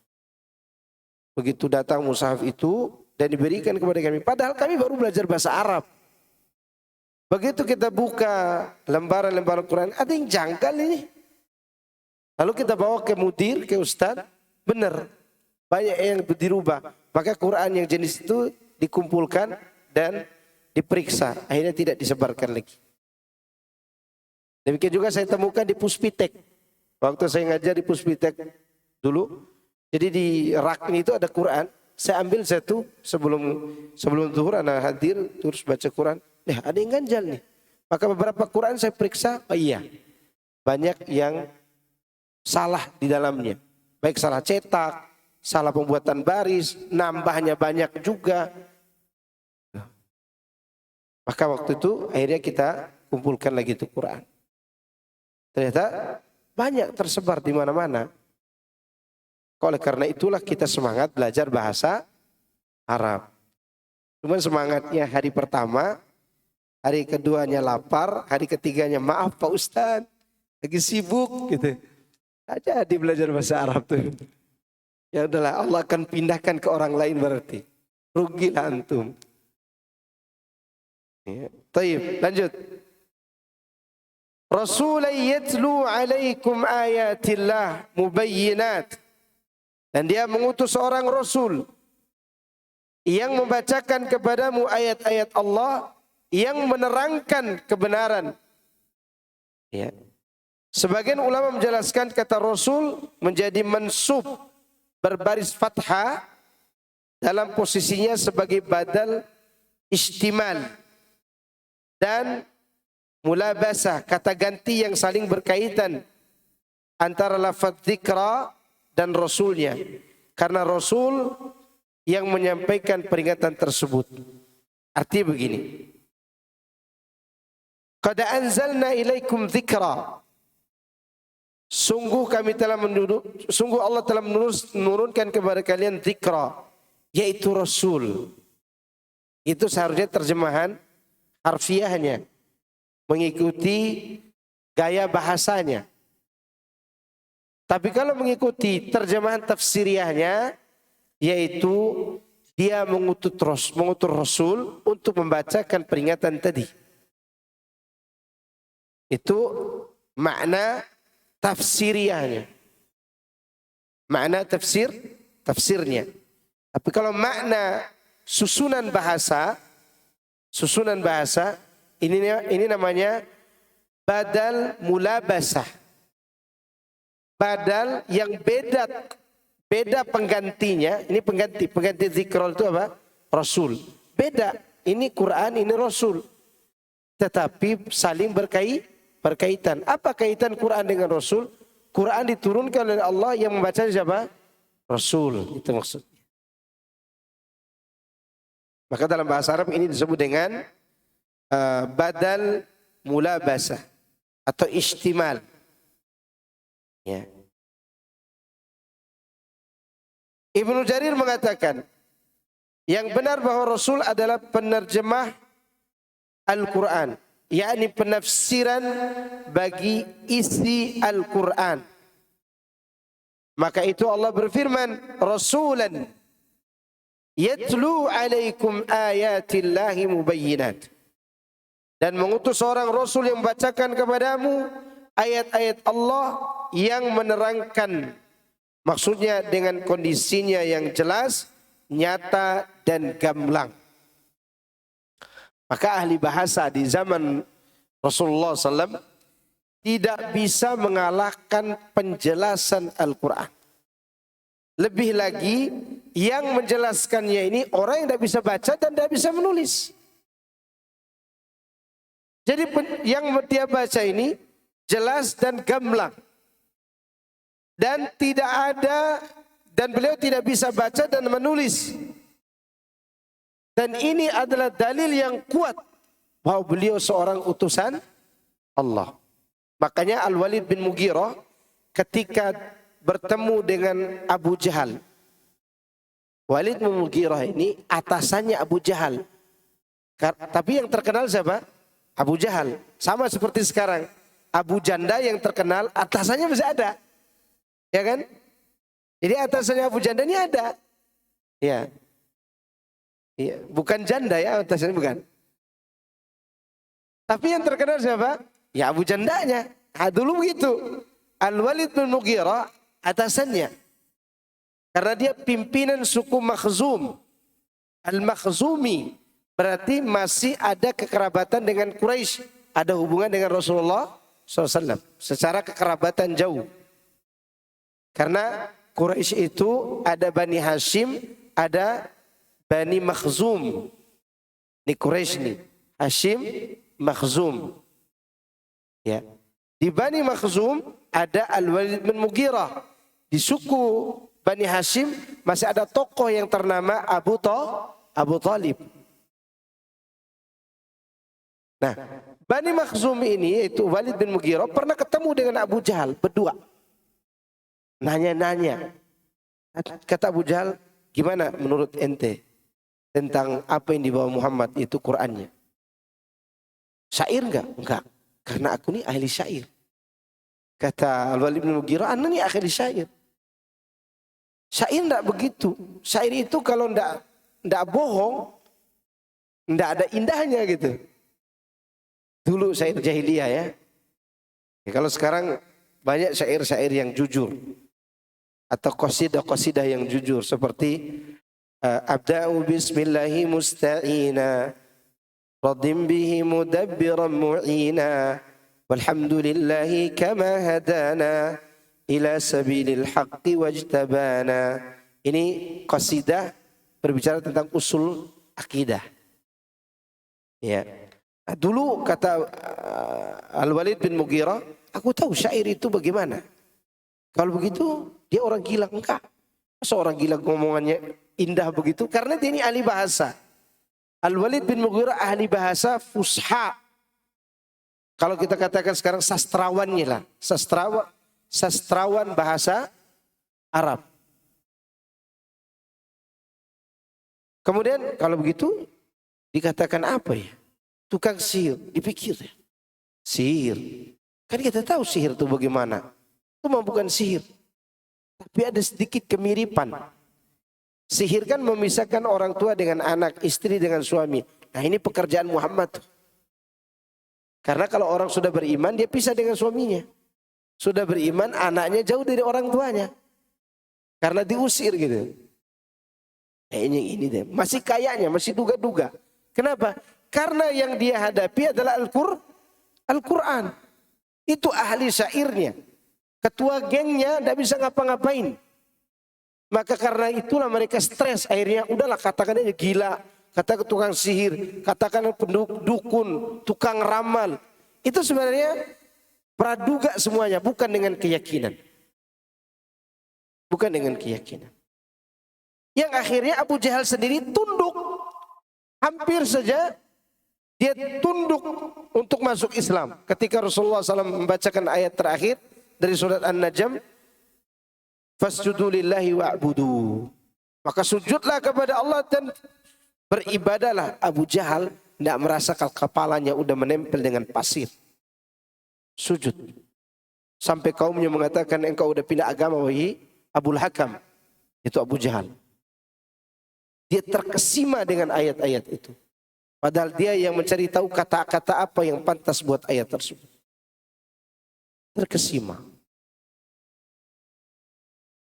Begitu datang mushaf itu dan diberikan kepada kami, padahal kami baru belajar bahasa Arab. Begitu kita buka lembaran-lembaran Quran, ada yang janggal ini. Lalu kita bawa ke mudir, ke ustaz, benar, banyak yang dirubah. Maka Quran yang jenis itu dikumpulkan dan diperiksa, akhirnya tidak disebarkan lagi. Demikian juga saya temukan di Puspitek. Waktu saya ngajar di Puspitek dulu, jadi di raknya itu ada Quran. Saya ambil satu sebelum zuhur, anak hadir terus baca Quran. Ada yang ganjal nih. Maka beberapa Quran saya periksa, oh iya, banyak yang salah di dalamnya. Baik salah cetak, salah pembuatan baris, nambahnya banyak juga. Maka waktu itu akhirnya kita kumpulkan lagi itu Quran. Ternyata banyak tersebar di mana-mana. Oleh karena itulah kita semangat belajar bahasa Arab. Cuman semangatnya hari pertama, hari keduanya lapar, hari ketiganya maaf Pak Ustadz, lagi sibuk gitu. Aja di belajar bahasa Arab tuh. Ya udahlah, Allah akan pindahkan ke orang lain berarti. Rugilah antum. Ya. Taib, lanjut. Rasulun yatlu alaikum ayatillah mubayyinat. Dan dia mengutus seorang Rasul yang membacakan kepadamu ayat-ayat Allah yang menerangkan kebenaran. Ya. Sebagian ulama menjelaskan kata Rasul menjadi mansub berbaris fathah dalam posisinya sebagai badal istimal dan mulabasah, kata ganti yang saling berkaitan antara lafaz dzikra dan Rasulnya. Karena Rasul yang menyampaikan peringatan tersebut. Artinya begini. Qad anzalna ilaikum dzikra. Sungguh Allah telah menurunkan kepada kalian dzikra, yaitu Rasul. Itu seharusnya terjemahan harfiahnya, mengikuti gaya bahasanya. Tapi kalau mengikuti terjemahan tafsiriahnya, yaitu dia mengutus Rasul untuk membacakan peringatan tadi. Itu makna tafsiriahnya. Makna tafsirnya. Tapi kalau makna susunan bahasa ini namanya badal mulabasah. Badal yang beda penggantinya. Ini pengganti zikrul itu apa? Rasul. Beda. Ini Quran, ini Rasul. Tetapi saling berkaitan. Apa kaitan Quran dengan Rasul? Quran diturunkan oleh Allah, yang membaca siapa? Rasul. Itu maksudnya. Maka dalam bahasa Arab ini disebut dengan badal mulabasah atau istimal. Ya. Ibnu Jarir mengatakan yang benar bahwa Rasul adalah penerjemah Al-Quran, yakni penafsiran bagi isi Al-Quran. Maka itu Allah berfirman, Rasulan yatlu alaikum ayatillahi mubayyinat. Dan mengutus seorang Rasul yang membacakan kepadamu ayat-ayat Allah yang menerangkan. Maksudnya dengan kondisinya yang jelas, nyata dan gamblang. Maka ahli bahasa di zaman Rasulullah SAW tidak bisa mengalahkan penjelasan Al-Quran. Lebih lagi yang menjelaskannya ini orang yang tidak bisa baca dan tidak bisa menulis. Jadi yang dia baca ini jelas dan gamblang. dan tidak ada, dan beliau tidak bisa baca dan menulis. Dan ini adalah dalil yang kuat bahwa beliau seorang utusan Allah. Makanya Al-Walid bin Mughirah ketika bertemu dengan Abu Jahal, Walid bin Mughirah ini atasannya Abu Jahal. Tapi yang terkenal siapa? Abu Jahal. Sama seperti sekarang. Abu Janda yang terkenal atasannya masih ada. Ya kan? Jadi atasannya Abu Janda ini ada. Ya. Ya. Bukan janda ya, atasannya bukan. Tapi yang terkenal siapa? Ya Abu Jandanya. Nah, dulu begitu. Al-Walid bin Mughirah atasannya. Karena dia pimpinan suku Makhzum. Al-Makhzumi. Berarti masih ada kekerabatan dengan Quraisy. Ada hubungan dengan Rasulullah SAW. Secara kekerabatan jauh. Karena Quraisy itu ada Bani Hashim, ada Bani Makhzum. Ini Quraisy nih. Hashim, Makhzum. Ya. Di Bani Makhzum ada Al-Walid bin Mughirah. Di suku Bani Hashim masih ada tokoh yang ternama Abu Talib. Nah, Bani Makhzum ini yaitu Walid bin Mughirah pernah ketemu dengan Abu Jahal berdua. Nanya-nanya. Kata Abu Jahal, gimana menurut ente tentang apa yang dibawa Muhammad itu Qur'annya? Syair enggak? Enggak. Karena aku ini ahli syair. Kata Al-Walid bin Mughirah, anda ini ahli syair. Syair enggak begitu. Syair itu kalau enggak bohong, enggak ada indahnya gitu. Dulu syair jahiliyah ya. Kalau sekarang banyak syair-syair yang jujur. Atau qasidah-qasidah yang jujur. Seperti Abda'u bismillahi musta'ina. Radim bihi mudabbiran mu'ina. Walhamdulillahi kama hadana. Ila sabilil haqqi wajtabana. Ini qasidah berbicara tentang usul akidah. Ya. Nah, dulu kata Al-Walid bin Mughirah, aku tahu syair itu bagaimana. Kalau begitu dia orang gila. Enggak. Masa orang gila ngomongannya indah begitu? Karena dia ini ahli bahasa. Al-Walid bin Mughirah ahli bahasa fusha. Kalau kita katakan sekarang sastrawannya lah. Sastrawan bahasa Arab. Kemudian kalau begitu dikatakan apa ya? Tukang sihir, dipikir ya. Sihir. Kan kita tahu sihir itu bagaimana. Itu mah bukan sihir. Tapi ada sedikit kemiripan. Sihir kan memisahkan orang tua dengan anak, istri dengan suami. Nah ini pekerjaan Muhammad. Karena kalau orang sudah beriman, dia pisah dengan suaminya. Sudah beriman, anaknya jauh dari orang tuanya. Karena diusir gitu. Kayaknya ini deh. Masih kayaknya, masih duga-duga. Kenapa? Karena yang dia hadapi adalah Al-Quran. Itu ahli syairnya. Ketua gengnya tidak bisa ngapa-ngapain. Maka karena itulah mereka stres. Akhirnya udahlah katakan aja gila. Katakan tukang sihir. Katakan dukun. Tukang ramal. Itu sebenarnya praduga semuanya. Bukan dengan keyakinan. Bukan dengan keyakinan. Yang akhirnya Abu Jahal sendiri tunduk. Hampir saja dia tunduk untuk masuk Islam. Ketika Rasulullah SAW membacakan ayat terakhir dari surat An-Najm, fasjudu lillahi wa'budu. Maka sujudlah kepada Allah dan beribadahlah. Abu Jahal tidak merasa kepalanya udah menempel dengan pasir. Sujud. Sampai kaumnya mengatakan engkau udah pindah agama wahai Abul Hakam. Itu Abu Jahal. Dia terkesima dengan ayat-ayat itu. Padahal dia yang mencari tahu kata-kata apa yang pantas buat ayat tersebut. Terkesima.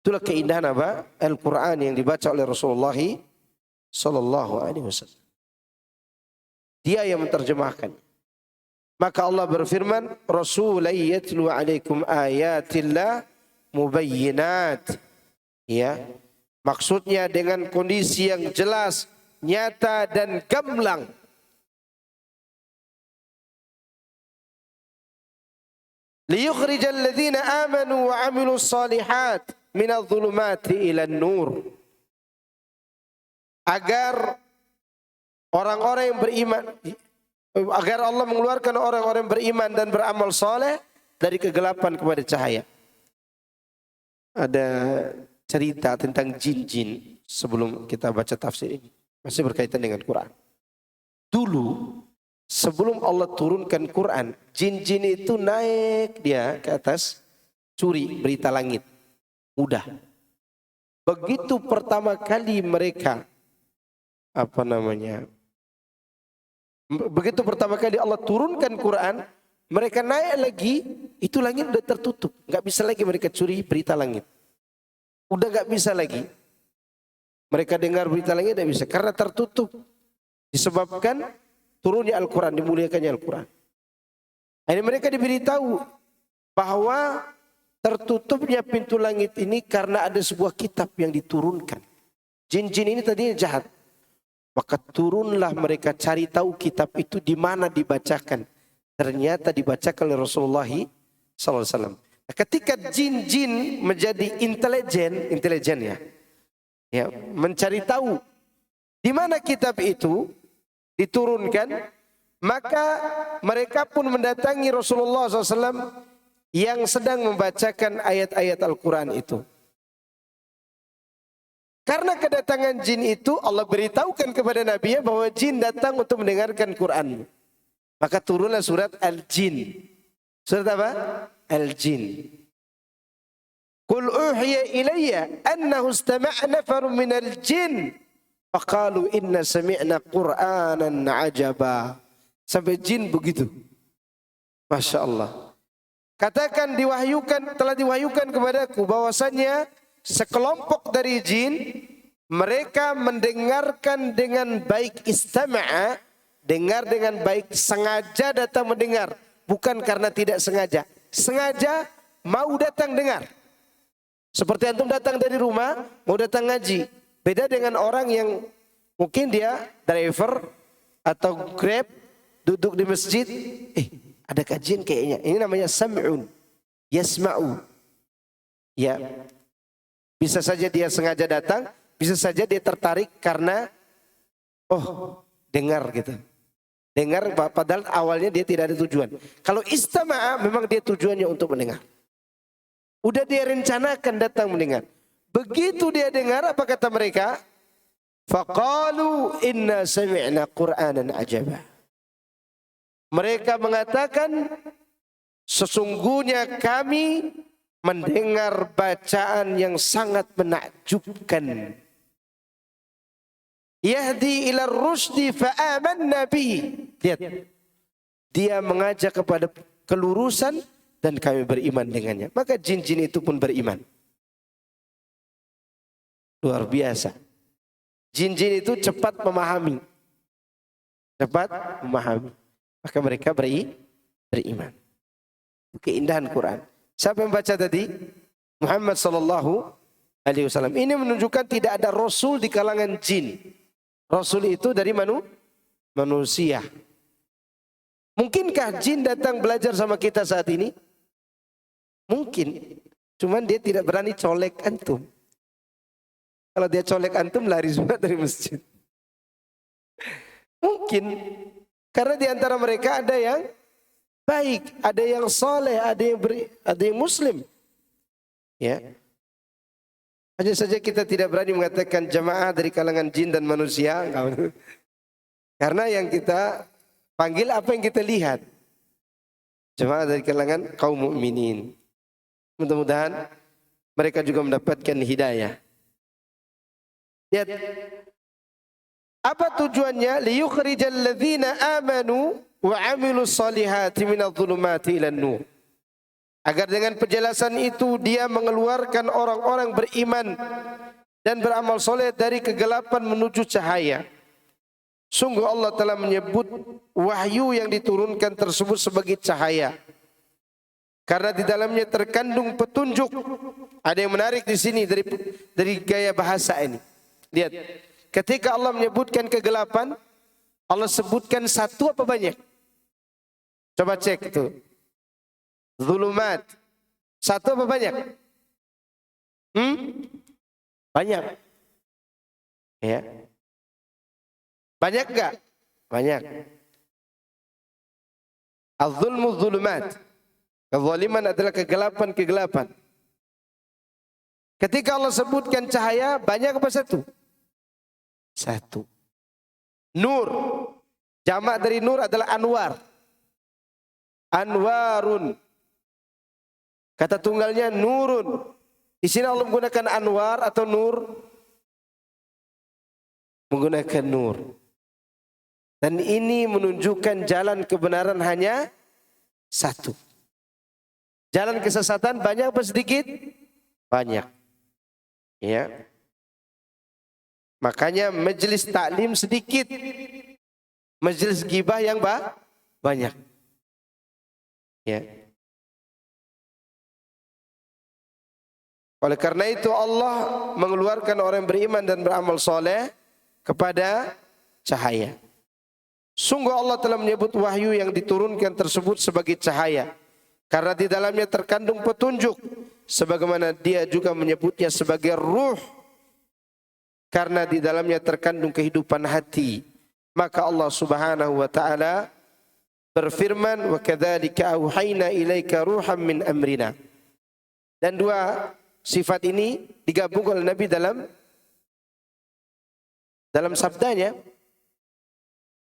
Itulah keindahan apa? Al-Quran yang dibaca oleh Rasulullah Sallallahu Alaihi Wasallam. Dia yang menerjemahkan. Maka Allah berfirman, Rasulullah yatlu alaikum ayatillah mubayyinat. Ya. Maksudnya dengan kondisi yang jelas, nyata dan gamblang. Liyukhrijal ladzina amanu wa 'amilus shalihat minadh dhulumati ilan nur. Agar orang-orang yang beriman, agar Allah mengeluarkan orang-orang yang beriman dan beramal soleh dari kegelapan kepada cahaya. Ada cerita tentang jin-jin sebelum kita baca tafsir ini. Masih berkaitan dengan Quran. Dulu sebelum Allah turunkan Quran, jin-jin itu naik dia ke atas curi berita langit. Mudah. Begitu pertama kali mereka begitu pertama kali Allah turunkan Quran, mereka naik lagi, itu langit udah tertutup. Nggak bisa lagi mereka curi berita langit. Udah nggak bisa lagi. Mereka dengar berita langit tidak bisa. Karena tertutup. Disebabkan turunnya Al-Quran, dimuliakannya Al-Quran. Ini mereka diberitahu bahwa tertutupnya pintu langit ini karena ada sebuah kitab yang diturunkan. Jin-jin ini tadinya jahat. Maka turunlah mereka cari tahu kitab itu di mana dibacakan. Ternyata dibacakan oleh Rasulullah SAW. Nah, ketika jin-jin menjadi intelijen ya, mencari tahu di mana kitab itu diturunkan, maka mereka pun mendatangi Rasulullah SAW yang sedang membacakan ayat-ayat Al-Quran itu. Karena kedatangan jin itu Allah beritahukan kepada Nabi bahwa jin datang untuk mendengarkan Quran. Maka turunlah surat Al-Jin. Surat apa? Al-Jin. Qul uhiya ilayya annahu istama'a nafarun minal jin faqalu inna sami'na Qur'anan ajaba. Sampai jin begitu. Masya Allah. Katakan telah diwahyukan kepadaku bahwasannya sekelompok dari jin mereka mendengarkan dengan baik, istama'a, dengar dengan baik, sengaja datang mendengar, bukan karena tidak sengaja. Sengaja mau datang dengar. Seperti antum datang dari rumah mau datang ngaji. Beda dengan orang yang mungkin dia driver atau Grab duduk di masjid, ada kajian kayaknya. Ini namanya sam'un, yasma'u. Ya. Bisa saja dia sengaja datang, bisa saja dia tertarik karena dengar gitu. Dengar padahal awalnya dia tidak ada tujuan. Kalau istama'a memang dia tujuannya untuk mendengar. Udah dia rencanakan datang mendengar. Begitu dia dengar, apa kata mereka? Faqalu inna sami'na Qur'anan ajaba. Mereka mengatakan sesungguhnya kami mendengar bacaan yang sangat menakjubkan. Yahdi ila rusdi fa'amanna bihi. Lihat. Dia mengajak kepada kelurusan dan kami beriman dengannya. Maka jin-jin itu pun beriman. Luar biasa. Jin-jin itu cepat memahami. Cepat memahami. Maka mereka beriman. Keindahan Quran. Siapa yang baca tadi? Muhammad sallallahu alaihi wasallam. Ini menunjukkan tidak ada rasul di kalangan jin. Rasul itu dari manusia. Mungkinkah jin datang belajar sama kita saat ini? Mungkin. Cuman dia tidak berani colek antum. Kalau dia colek antum lari semua dari masjid. Mungkin. Karena di antara mereka ada yang baik, ada yang soleh, ada yang muslim. Ya. Hanya saja kita tidak berani mengatakan jamaah dari kalangan jin dan manusia. Karena yang kita panggil apa yang kita lihat. Jamaah dari kalangan kaum mukminin. Mudah-mudahan mereka juga mendapatkan hidayah. Lihat. Apa tujuannya? Liyukhrijal ladzina amanu wa 'amilus shalihati minadh dhulumati ilan nur. Agar dengan penjelasan itu dia mengeluarkan orang-orang beriman dan beramal soleh dari kegelapan menuju cahaya. Sungguh Allah telah menyebut wahyu yang diturunkan tersebut sebagai cahaya. Karena di dalamnya terkandung petunjuk. Ada yang menarik di sini dari gaya bahasa ini. Lihat. Ketika Allah menyebutkan kegelapan, Allah sebutkan satu apa banyak? Coba cek itu. Zulumat. Satu apa banyak? Banyak. Ya. Banyak enggak? Banyak. Az-zulmu zulumat. Kezaliman adalah kegelapan-kegelapan. Ketika Allah sebutkan cahaya, banyak apa satu? Satu. Nur. Jamak dari nur adalah anwar. Anwarun. Kata tunggalnya nurun. Di sini Allah menggunakan anwar atau nur? Menggunakan nur. Dan ini menunjukkan jalan kebenaran hanya satu. Jalan kesesatan banyak apa sedikit? Banyak. Ya. Makanya majelis taklim sedikit. Majelis gibah yang banyak. Ya. Oleh karena itu Allah mengeluarkan orang yang beriman dan beramal soleh kepada cahaya. Sungguh Allah telah menyebut wahyu yang diturunkan tersebut sebagai cahaya. Karena di dalamnya terkandung petunjuk. Sebagaimana dia juga menyebutnya sebagai ruh. Karena di dalamnya terkandung kehidupan hati. Maka Allah subhanahu wa ta'ala berfirman, وَكَذَلِكَ أَوْحَيْنَا إِلَيْكَ رُوحًا مِّنْ أَمْرِنَا. Dan dua sifat ini digabung oleh Nabi dalam sabdanya,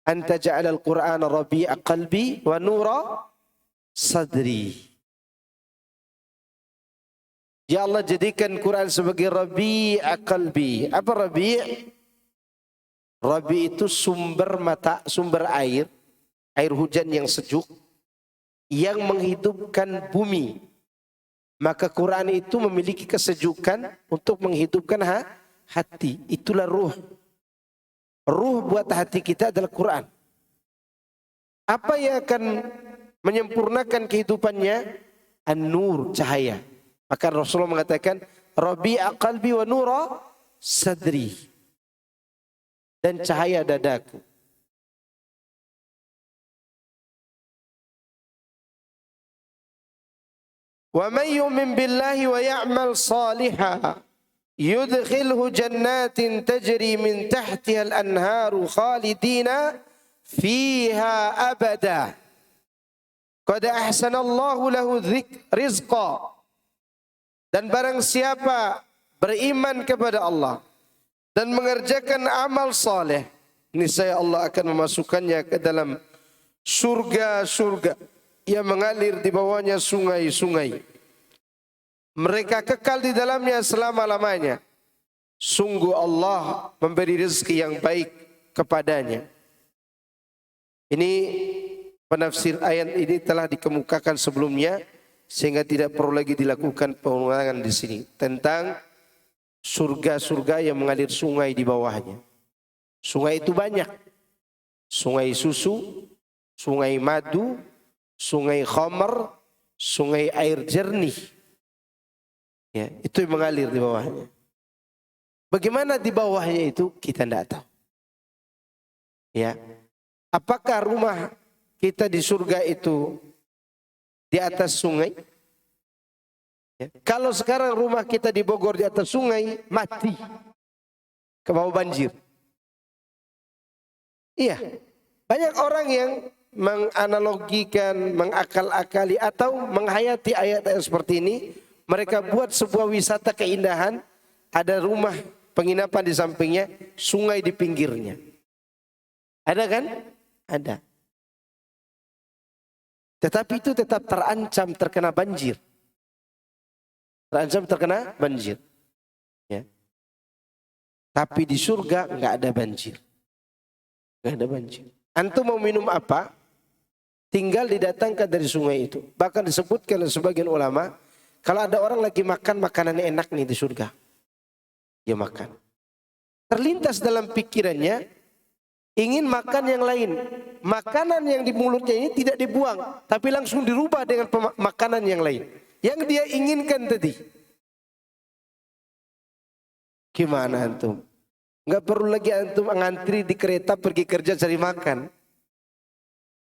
Anta ja'alal Qur'ana rabi'a qalbi wa nura sadri. Ya Allah jadikan Quran sebagai rabi'a qalbi. Apa rabi'? Rabi' itu sumber air hujan yang sejuk yang menghidupkan bumi. Maka Quran itu memiliki kesejukan untuk menghidupkan hati. Itulah ruh. Ruh buat hati kita adalah Quran. Apa yang akan menyempurnakan kehidupannya? An-nur, cahaya. Maka Rasulullah mengatakan, Rabi'a qalbi wa nura sadri. Dan cahaya dadaku. Wa man yu'min billahi wa ya'mal salihan yudkhilhu jannatin tajri min tahtiha al-anharu khalidina fiha abada. Qad ahsanallahu lahu rizqa. Dan barang siapa beriman kepada Allah dan mengerjakan amal saleh, niscaya Allah akan memasukkannya ke dalam surga-surga yang mengalir di bawahnya sungai-sungai. Mereka kekal di dalamnya selama-lamanya. Sungguh Allah memberi rezeki yang baik kepadanya. Ini penafsir ayat ini telah dikemukakan sebelumnya, sehingga tidak perlu lagi dilakukan pengulangan di sini tentang surga-surga yang mengalir sungai di bawahnya. Sungai itu banyak. Sungai susu, sungai madu, sungai khamar, sungai air jernih. Ya, itu yang mengalir di bawahnya. Bagaimana di bawahnya itu kita tidak tahu. Ya, apakah rumah kita di surga itu di atas sungai? Ya. Kalau sekarang rumah kita di Bogor di atas sungai, mati, ke bawah banjir. Iya, banyak orang yang menganalogikan, mengakal-akali atau menghayati ayat-ayat seperti ini. Mereka buat sebuah wisata keindahan, ada rumah penginapan di sampingnya, sungai di pinggirnya. Ada kan? Ada. Tetapi itu tetap terancam terkena banjir. Terancam terkena banjir. Ya. Tapi di surga nggak ada banjir. Nggak ada banjir. Antum mau minum apa? Tinggal didatangkan dari sungai itu. Bahkan disebutkan oleh sebagian ulama, kalau ada orang lagi makan makanan enak nih di surga, dia makan. Terlintas dalam pikirannya, ingin makan yang lain. Makanan yang di mulutnya ini tidak dibuang, tapi langsung dirubah dengan makanan yang lain. Yang dia inginkan tadi. Gimana antum? Nggak perlu lagi antum ngantri di kereta pergi kerja cari makan.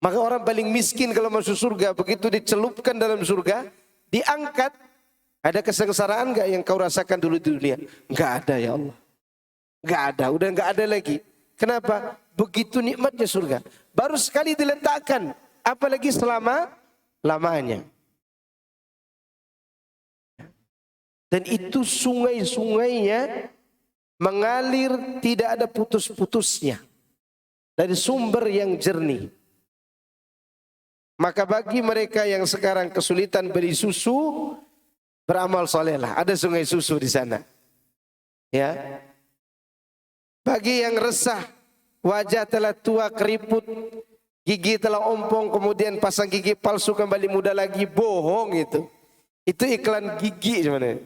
Maka orang paling miskin kalau masuk surga, begitu dicelupkan dalam surga, diangkat, ada kesengsaraan enggak yang kau rasakan dulu di dunia? Enggak ada ya Allah. Enggak ada, udah enggak ada lagi. Kenapa? Begitu nikmatnya surga. Baru sekali diletakkan, apalagi selama-lamanya. Dan itu sungai-sungainya mengalir tidak ada putus-putusnya. Dari sumber yang jernih. Maka bagi mereka yang sekarang kesulitan beli susu, beramal solehlah. Ada sungai susu di sana. Ya. Bagi yang resah, wajah telah tua keriput, gigi telah ompong, kemudian pasang gigi palsu kembali muda lagi, bohong itu. Itu iklan gigi sebenarnya.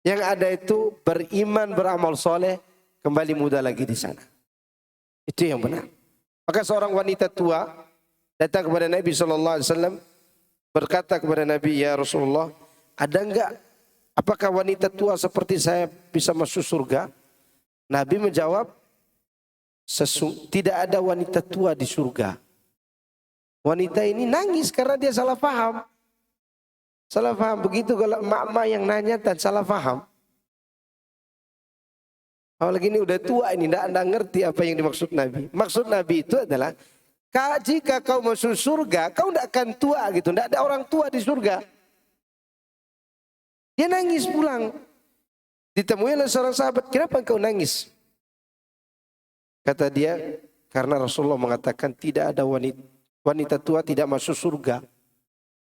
Yang ada itu beriman, beramal soleh, kembali muda lagi di sana. Itu yang benar. Maka seorang wanita tua datang kepada Nabi SAW, berkata kepada Nabi, ya Rasulullah, ada enggak, apakah wanita tua seperti saya bisa masuk surga? Nabi menjawab, tidak ada wanita tua di surga. Wanita ini nangis karena dia salah paham. Salah paham, begitu kalau emak-emak yang nanya dan salah paham. Apalagi ini udah tua ini, tidak ngerti apa yang dimaksud Nabi. Maksud Nabi itu adalah, jika kau masuk surga, kau tidak akan tua gitu. Tidak ada orang tua di surga. Dia nangis pulang. Ditemui oleh seorang sahabat, kenapa kau nangis? Kata dia, karena Rasulullah mengatakan tidak ada wanita tua tidak masuk surga.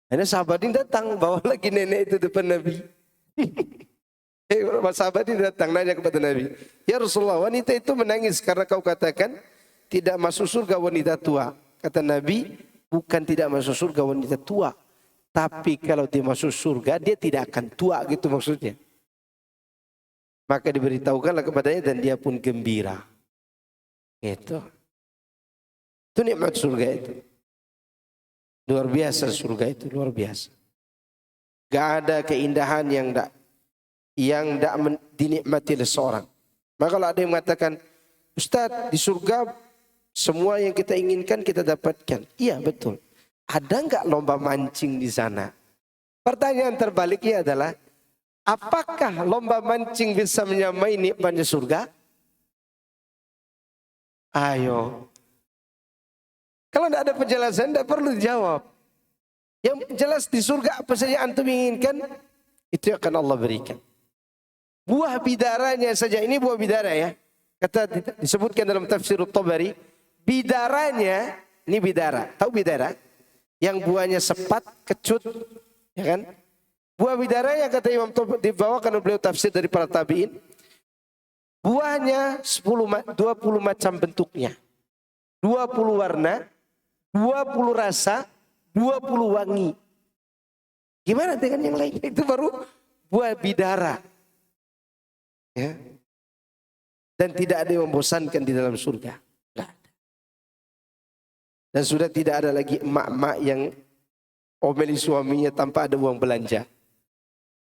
Akhirnya sahabat ini datang, bawa lagi nenek itu depan Nabi. Sahabat ini datang, nanya kepada Nabi. Ya Rasulullah, wanita itu menangis karena kau katakan, tidak masuk surga wanita tua. Kata Nabi, bukan tidak masuk surga wanita tua. Tapi kalau dia masuk surga, dia tidak akan tua gitu maksudnya. Maka diberitahukanlah kepadanya dan dia pun gembira. Itu nikmat surga itu. Luar biasa surga itu, luar biasa. Gak ada keindahan yang tidak dinikmati oleh seorang. Maka kalau ada yang mengatakan, Ustaz, di surga semua yang kita inginkan kita dapatkan. Iya betul. Ada enggak lomba mancing di sana? Pertanyaan terbaliknya adalah, apakah lomba mancing bisa menyamai nikmatnya surga? Ayo. Kalau tidak ada penjelasan, tidak perlu dijawab. Yang jelas di surga apa saja antum inginkan, itu akan Allah berikan. Buah bidaranya saja, ini buah bidara ya. Kata disebutkan dalam tafsir At-Tabari, bidaranya, ini bidara, tahu bidara? Yang buahnya sepat, kecut, ya kan? Buah bidaranya kata Imam Tabari, dibawakan oleh beliau tafsir dari para tabi'in, buahnya 20 macam bentuknya, 20 warna, 20 rasa, 20 wangi. Gimana dengan yang lain? Itu baru buah bidara. Ya. Dan tidak ada yang membosankan di dalam surga. Tidak ada. Dan sudah tidak ada lagi emak-emak yang omeli suaminya tanpa ada uang belanja.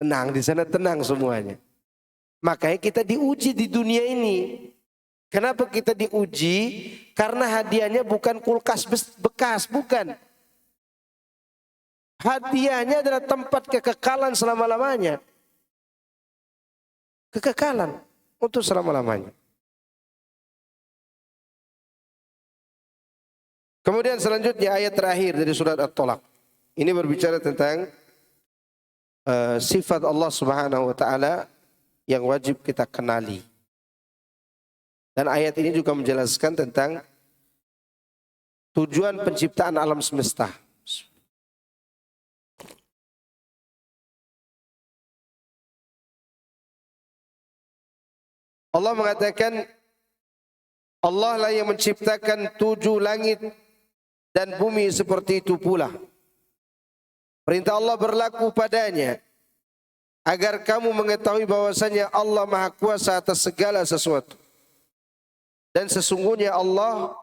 Tenang, di sana tenang semuanya. Makanya kita diuji di dunia ini. Kenapa kita diuji? Karena hadiahnya bukan kulkas bekas, bukan. Hadiahnya adalah tempat kekekalan selama-lamanya. Kekekalan untuk selama-lamanya. Kemudian selanjutnya ayat terakhir dari surat At-Talaq. Ini berbicara tentang sifat Allah Subhanahu wa taala yang wajib kita kenali. Dan ayat ini juga menjelaskan tentang tujuan penciptaan alam semesta. Allah mengatakan, Allah lah yang menciptakan 7 langit dan bumi seperti itu pula. Perintah Allah berlaku padanya, agar kamu mengetahui bahwasanya Allah Maha Kuasa atas segala sesuatu. Dan sesungguhnya Allah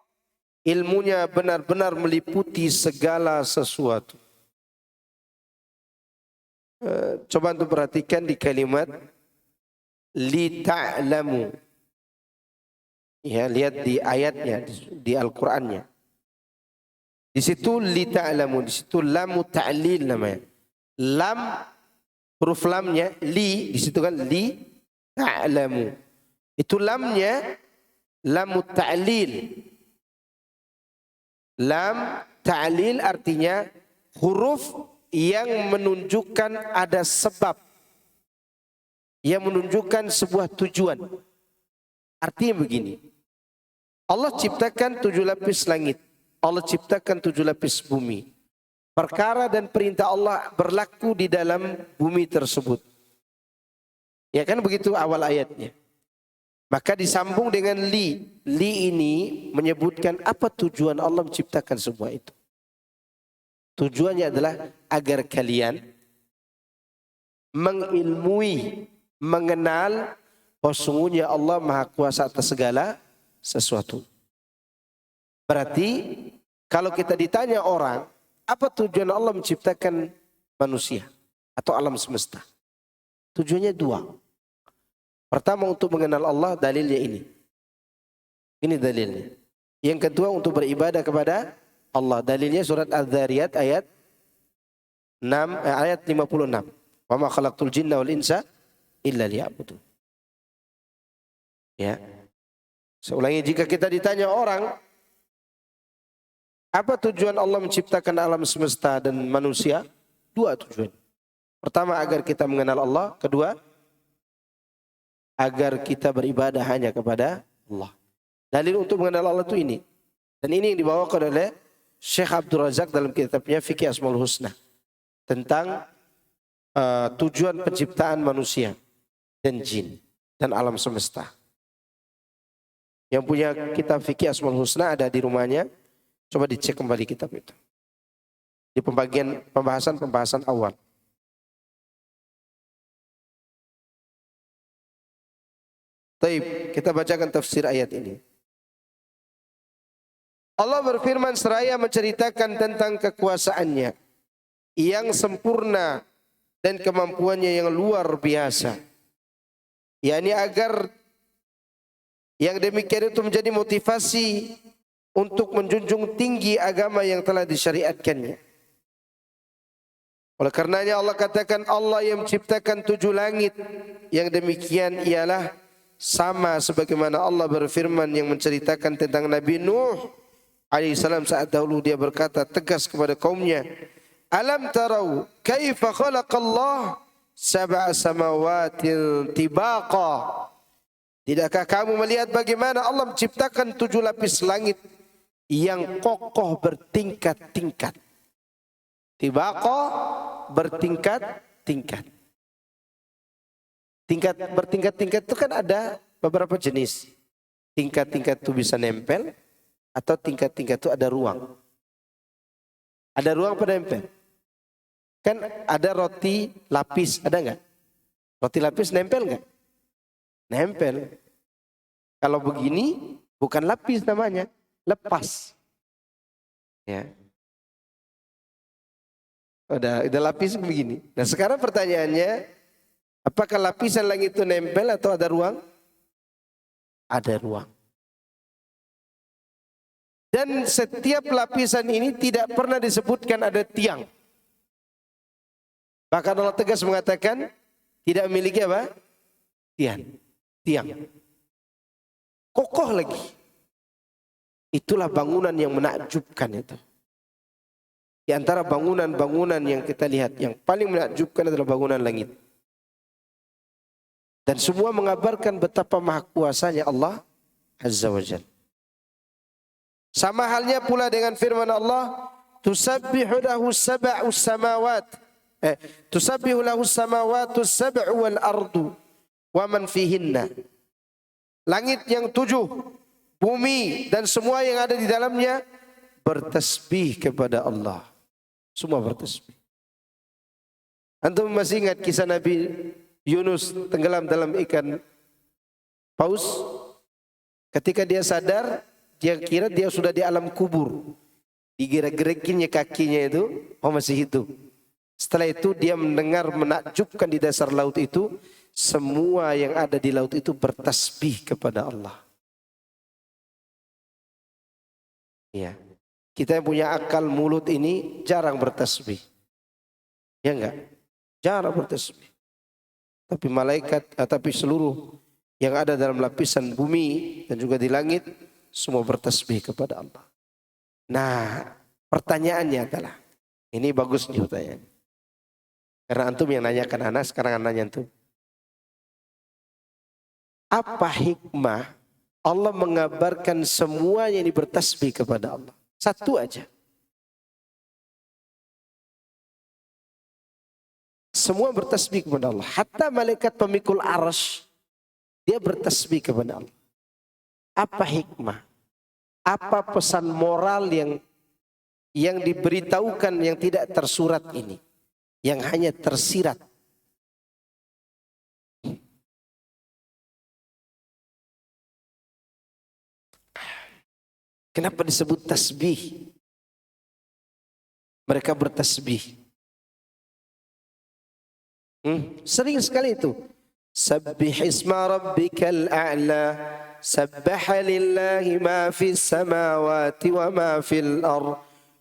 ilmunya benar-benar meliputi segala sesuatu. Coba untuk perhatikan di kalimat li ta'lamu. Ya, lihat di ayatnya, di Al-Qur'annya. Di situ li ta'lamu, di situ lam ta'lil namanya. Lam, huruf lamnya li, di situ kan li ta'lamu. Itu lamnya lam ta'lil. Lam ta'lil artinya huruf yang menunjukkan ada sebab, yang menunjukkan sebuah tujuan. Artinya begini, Allah ciptakan 7 lapis langit, Allah ciptakan 7 lapis bumi. Perkara dan perintah Allah berlaku di dalam bumi tersebut. Ya kan begitu awal ayatnya. Maka disambung dengan li. Li ini menyebutkan apa tujuan Allah menciptakan semua itu. Tujuannya adalah agar kalian mengilmui, mengenal bahwa sungguhnya Allah Maha Kuasa atas segala sesuatu. Berarti kalau kita ditanya orang, apa tujuan Allah menciptakan manusia atau alam semesta? Tujuannya 2. Pertama untuk mengenal Allah, dalilnya ini. Ini dalilnya. Yang kedua untuk beribadah kepada Allah. Dalilnya surat Az-Zariyat ayat 56. Wa ma khalaqtul jinna wal insa illa liya'budun. Ya. Seulangi, jika kita ditanya orang, apa tujuan Allah menciptakan alam semesta dan manusia? 2 tujuan. Pertama agar kita mengenal Allah, kedua agar kita beribadah hanya kepada Allah. Dalil untuk mengenal Allah itu ini. Dan ini yang dibawakan oleh Syekh Abdul Razak dalam kitabnya Fikih Asmaul Husna. Tentang tujuan penciptaan manusia dan jin dan alam semesta. Yang punya kitab Fikih Asmaul Husna ada di rumahnya. Coba dicek kembali kitab itu. Di pembahasan awal. Baik, kita bacakan tafsir ayat ini. Allah berfirman seraya menceritakan tentang kekuasaannya yang sempurna dan kemampuannya yang luar biasa. yakni agar yang demikian itu menjadi motivasi untuk menjunjung tinggi agama yang telah disyariatkannya. Oleh karenanya Allah katakan Allah yang menciptakan 7 langit. Yang demikian ialah sama sebagaimana Allah berfirman yang menceritakan tentang Nabi Nuh alaihissalam saat dahulu dia berkata tegas kepada kaumnya, alam tarau kaifa khalaqallah sab'a samawatin tibaqa. Tidakkah kamu melihat bagaimana Allah menciptakan 7 lapis langit yang kokoh bertingkat-tingkat. Tibaqa bertingkat-tingkat. Tingkat bertingkat-tingkat itu kan ada beberapa jenis. Tingkat-tingkat itu bisa nempel atau tingkat-tingkat itu ada ruang. Ada ruang pada nempel. Kan ada roti lapis, ada enggak? Roti lapis nempel enggak? Nempel. Kalau begini bukan lapis namanya, lepas. Ya. Udah lapis begini. Nah sekarang pertanyaannya, apakah lapisan langit itu nempel atau ada ruang? Ada ruang. Dan setiap lapisan ini tidak pernah disebutkan ada tiang. Bahkan Allah tegas mengatakan tidak memiliki apa? Tiang. Kokoh lagi. Itulah bangunan yang menakjubkan itu. Di antara bangunan-bangunan yang kita lihat yang paling menakjubkan adalah bangunan langit. Dan semua mengabarkan betapa maha kuasanya Allah Azza wa Jalla. Sama halnya pula dengan firman Allah, tusabbihu lahu sab'us samawat. Tusabbihu lahu samawatu sab'u wal ardu wa man fihinna. Langit yang 7, bumi dan semua yang ada di dalamnya bertasbih kepada Allah. Semua bertasbih. Antum masih ingat kisah Nabi Yunus tenggelam dalam ikan paus? Ketika dia sadar, dia kira dia sudah di alam kubur. Digerak-gerakinnya kakinya itu, masih hidup. Setelah itu dia mendengar menakjubkan di dasar laut itu, semua yang ada di laut itu bertasbih kepada Allah. Ya. Kita yang punya akal mulut ini jarang bertasbih. Ya enggak? Jarang bertasbih. Tapi malaikat, tapi seluruh yang ada dalam lapisan bumi dan juga di langit, semua bertasbih kepada Allah. Nah, pertanyaannya adalah, ini bagus nih pertanyaan. Karena antum yang nanyakan anak, sekarang nanya antum. Apa hikmah Allah mengabarkan semuanya ini bertasbih kepada Allah? Satu aja. Semua bertasbih kepada Allah. Hatta malaikat pemikul arsy, dia bertasbih kepada Allah. Apa hikmah? Apa pesan moral yang diberitahukan yang tidak tersurat ini? Yang hanya tersirat. Kenapa disebut tasbih? Mereka bertasbih. Sering sekali itu. Sabbih isma rabbikal a'la. Sabbaha lillahi ma fis samawati wa ma fil ardh.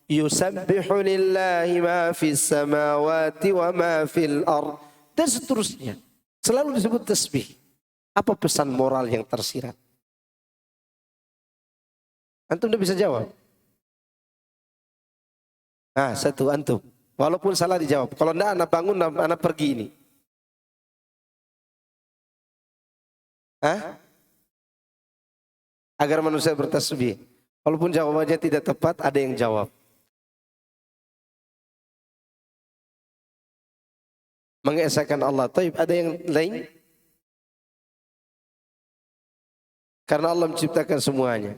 Yusabbihu lillahi ma fis samawati wa ma fil ardh. Dan seterusnya. Selalu disebut tasbih. Apa pesan moral yang tersirat? Antum udah bisa jawab? Nah, satu antum. Walaupun salah dijawab. Kalau enggak, anak bangun, anak pergi ini. Hah? Agar manusia bertasbih. Walaupun jawabannya tidak tepat, ada yang jawab. Mengesahkan Allah. Taib, ada yang lain? Karena Allah menciptakan semuanya.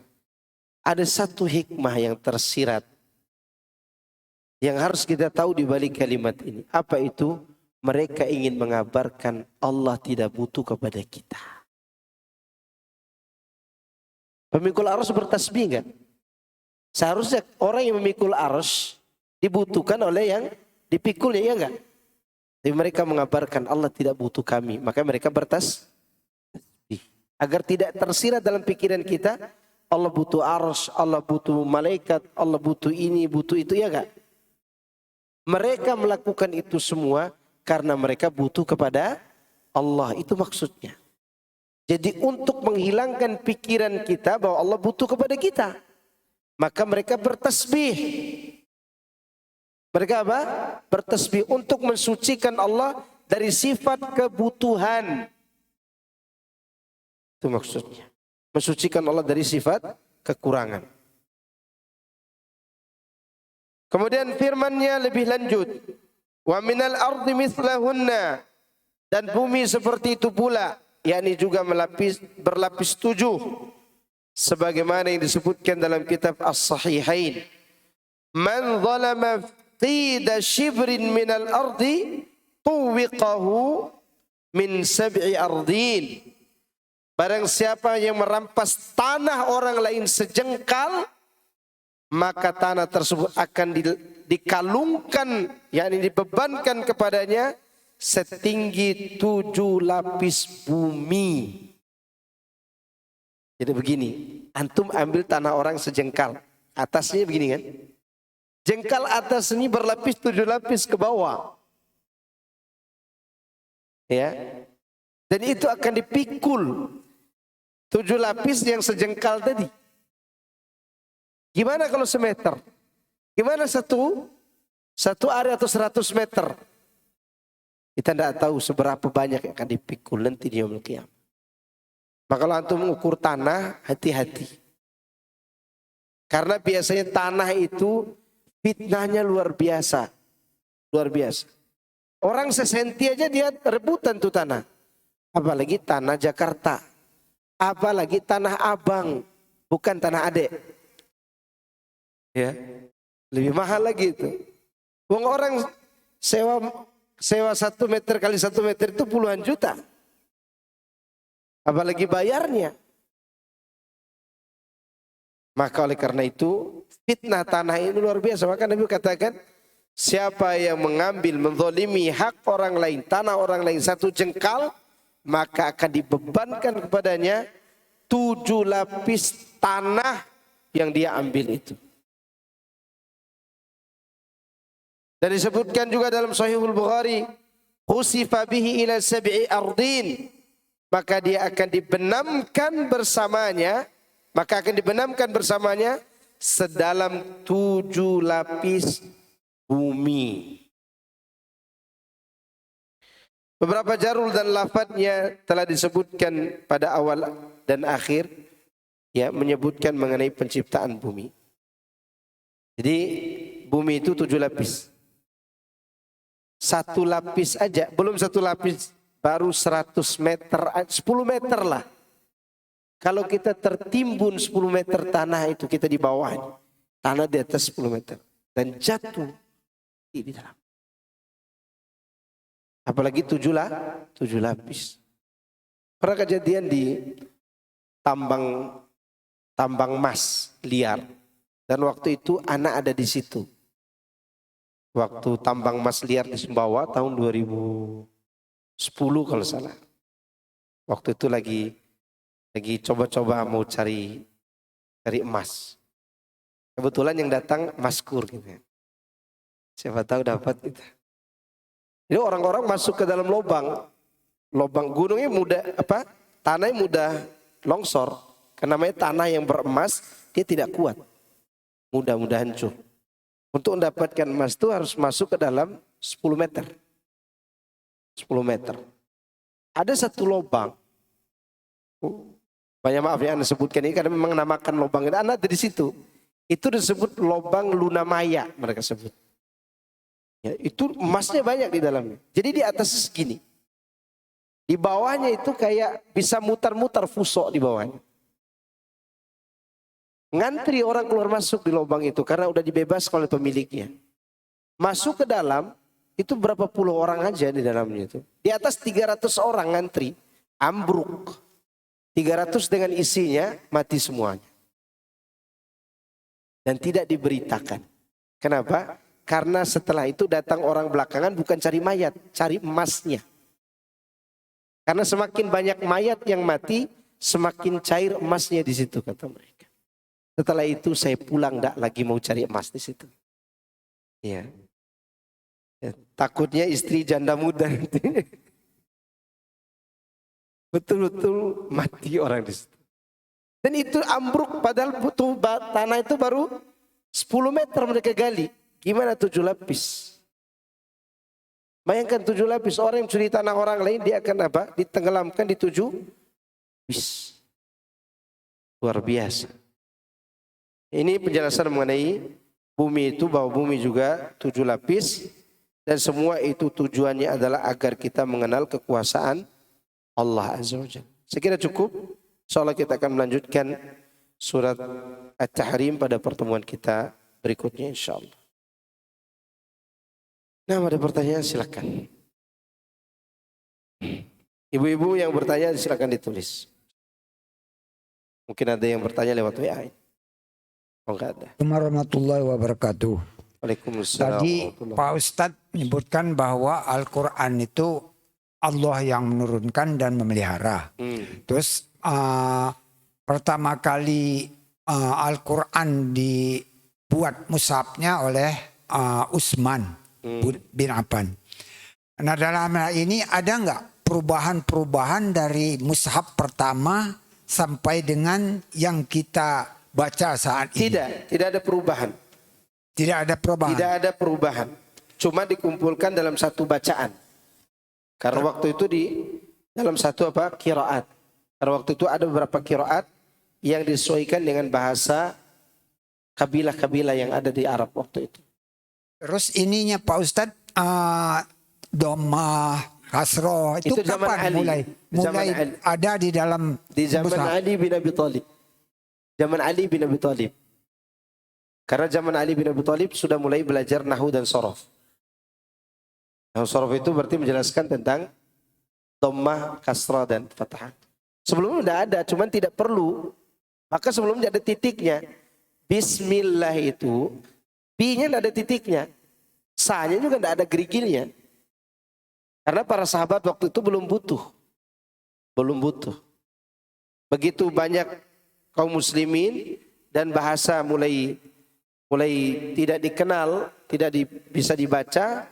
Ada satu hikmah yang tersirat yang harus kita tahu di balik kalimat ini. Apa itu? Mereka ingin mengabarkan Allah tidak butuh kepada kita. Pemikul arsy bertasbih enggak? Seharusnya orang yang memikul arsy dibutuhkan oleh yang dipikulnya, ya enggak? Tapi mereka mengabarkan Allah tidak butuh kami, maka mereka bertasbih. Agar tidak tersirat dalam pikiran kita, Allah butuh arsy, Allah butuh malaikat, Allah butuh ini, butuh itu, ya enggak? Mereka melakukan itu semua karena mereka butuh kepada Allah. Itu maksudnya. Jadi untuk menghilangkan pikiran kita bahwa Allah butuh kepada kita, maka mereka bertasbih. Mereka apa? Bertasbih untuk mensucikan Allah dari sifat kebutuhan. Itu maksudnya. Mensucikan Allah dari sifat kekurangan. Kemudian firman-Nya lebih lanjut. Wa minal ardi mithlahunna. Dan bumi seperti itu pula. Yakni juga berlapis 7. Sebagaimana yang disebutkan dalam kitab As-Sahihain. Man zalama qida shibrin minal ardi tuwiqahu min 7 ardin. Barang siapa yang merampas tanah orang lain sejengkal, maka tanah tersebut akan dikalungkan, yakni dibebankan kepadanya setinggi 7 lapis bumi. Jadi begini, antum ambil tanah orang sejengkal, atasnya begini kan? Jengkal atas ini berlapis 7 lapis ke bawah. Ya. Dan itu akan dipikul 7 lapis yang sejengkal tadi. Gimana kalau semeter? Gimana satu area atau 100 meter? Kita tidak tahu seberapa banyak yang akan dipikul nanti di yaumul qiyamah. Maka kalau antum mengukur tanah, hati-hati. Karena biasanya tanah itu fitnahnya luar biasa. Luar biasa. Orang sesenti aja dia rebutan tuh tanah. Apalagi tanah Jakarta. Apalagi tanah Abang. Bukan tanah Adek. Ya, lebih mahal lagi itu. Wong orang sewa 1 meter kali 1 meter itu puluhan juta. Apalagi bayarnya. Maka oleh karena itu fitnah tanah ini luar biasa. Maka Nabi katakan, siapa yang mengambil, menzalimi hak orang lain, tanah orang lain 1 jengkal, maka akan dibebankan kepadanya 7 lapis tanah yang dia ambil itu. Dan disebutkan juga dalam Sahihul Bukhari, "Khusifa bihi ila sab'i ardin." Maka dia akan dibenamkan bersamanya, sedalam 7 lapis bumi. Beberapa jarul dan lafadznya telah disebutkan pada awal dan akhir, ya, menyebutkan mengenai penciptaan bumi. Jadi bumi itu 7 lapis. 1 lapis aja, belum 1 lapis, baru 100 meter, 10 meter lah. Kalau kita tertimbun 10 meter tanah itu, kita di bawah, tanah di atas 10 meter. Dan jatuh di dalam. Apalagi 7 lapis. Pernah kejadian di tambang emas liar. Dan waktu itu anak ada di situ. Waktu tambang emas liar di Sumbawa tahun 2010 kalau salah. Waktu itu lagi coba-coba mau cari emas. Kebetulan yang datang maskur gitu. Siapa tahu dapat gitu. Jadi orang-orang masuk ke dalam lubang gunungnya tanahnya mudah longsor. Karena namanya tanah yang beremas, dia tidak kuat. Mudah hancur. Untuk mendapatkan emas itu harus masuk ke dalam 10 meter. 10 meter. Ada satu lubang. Banyak maaf ya Anda sebutkan ini karena memang namakan lubang itu. Anda di situ. Itu disebut lubang Lunamaya mereka sebut. Ya, itu emasnya banyak di dalamnya. Jadi di atas segini. Di bawahnya itu kayak bisa mutar-mutar fusok di bawahnya. Ngantri orang keluar masuk di lubang itu karena udah dibebaskan oleh pemiliknya. Masuk ke dalam, itu berapa puluh orang aja di dalamnya itu. Di atas 300 orang ngantri, ambruk. 300 dengan isinya, mati semuanya. Dan tidak diberitakan. Kenapa? Karena setelah itu datang orang belakangan bukan cari mayat, cari emasnya. Karena semakin banyak mayat yang mati, semakin cair emasnya di situ kata mereka. Setelah itu saya pulang, tidak lagi mau cari emas di situ. Ya. Takutnya istri janda muda. Betul-betul mati orang di situ. Dan itu ambruk padahal butuh tanah itu baru 10 meter mereka gali. Gimana 7 lapis? Bayangkan 7 lapis, orang yang curi tanah orang lain dia akan apa? Ditenggelamkan di 7 lapis. Luar biasa. Ini penjelasan mengenai bumi itu, bahwa bumi juga 7 lapis. Dan semua itu tujuannya adalah agar kita mengenal kekuasaan Allah Azza wa Jalla. Saya kira cukup. Insyaallah kita akan melanjutkan surat At-Tahrim pada pertemuan kita berikutnya insyaallah. Nah, ada pertanyaan silakan. Ibu-ibu yang bertanya silakan ditulis. Mungkin ada yang bertanya lewat WA. Oh, enggak ada. Warahmatullahi wabarakatuh. Waalaikumsalam. Tadi Pak Ustadz menyebutkan bahwa Al-Quran itu Allah yang menurunkan dan memelihara. Terus pertama kali Al-Quran dibuat mushafnya oleh Utsman bin Affan. Nah, dalam hal ini ada nggak perubahan-perubahan dari mushaf pertama sampai dengan yang kita baca saat ini? Tidak ada perubahan. Tidak ada perubahan. Tidak ada perubahan. Cuma dikumpulkan dalam satu bacaan. Karena waktu itu di dalam satu qiraat. Karena waktu itu ada beberapa qiraat yang disesuaikan dengan bahasa kabilah-kabilah yang ada di Arab waktu itu. Terus ininya Pak Ustadz, Dhammah, Kasroh itu kapan mulai ada di dalam? Di zaman Ali bin Abi Thalib. Zaman Ali bin Abi Thalib. Karena zaman Ali bin Abi Thalib sudah mulai belajar nahwu dan sorof. Nahwu sorof itu berarti menjelaskan tentang dhammah, kasrah dan fathah. Sebelumnya sudah ada, cuman tidak perlu. Maka sebelumnya ada titiknya. Bismillah itu, B-nya tidak ada titiknya. Sa-nya juga tidak ada gerigilnya. Karena para sahabat waktu itu belum butuh. Begitu banyak kaum muslimin dan bahasa mulai tidak dikenal bisa dibaca,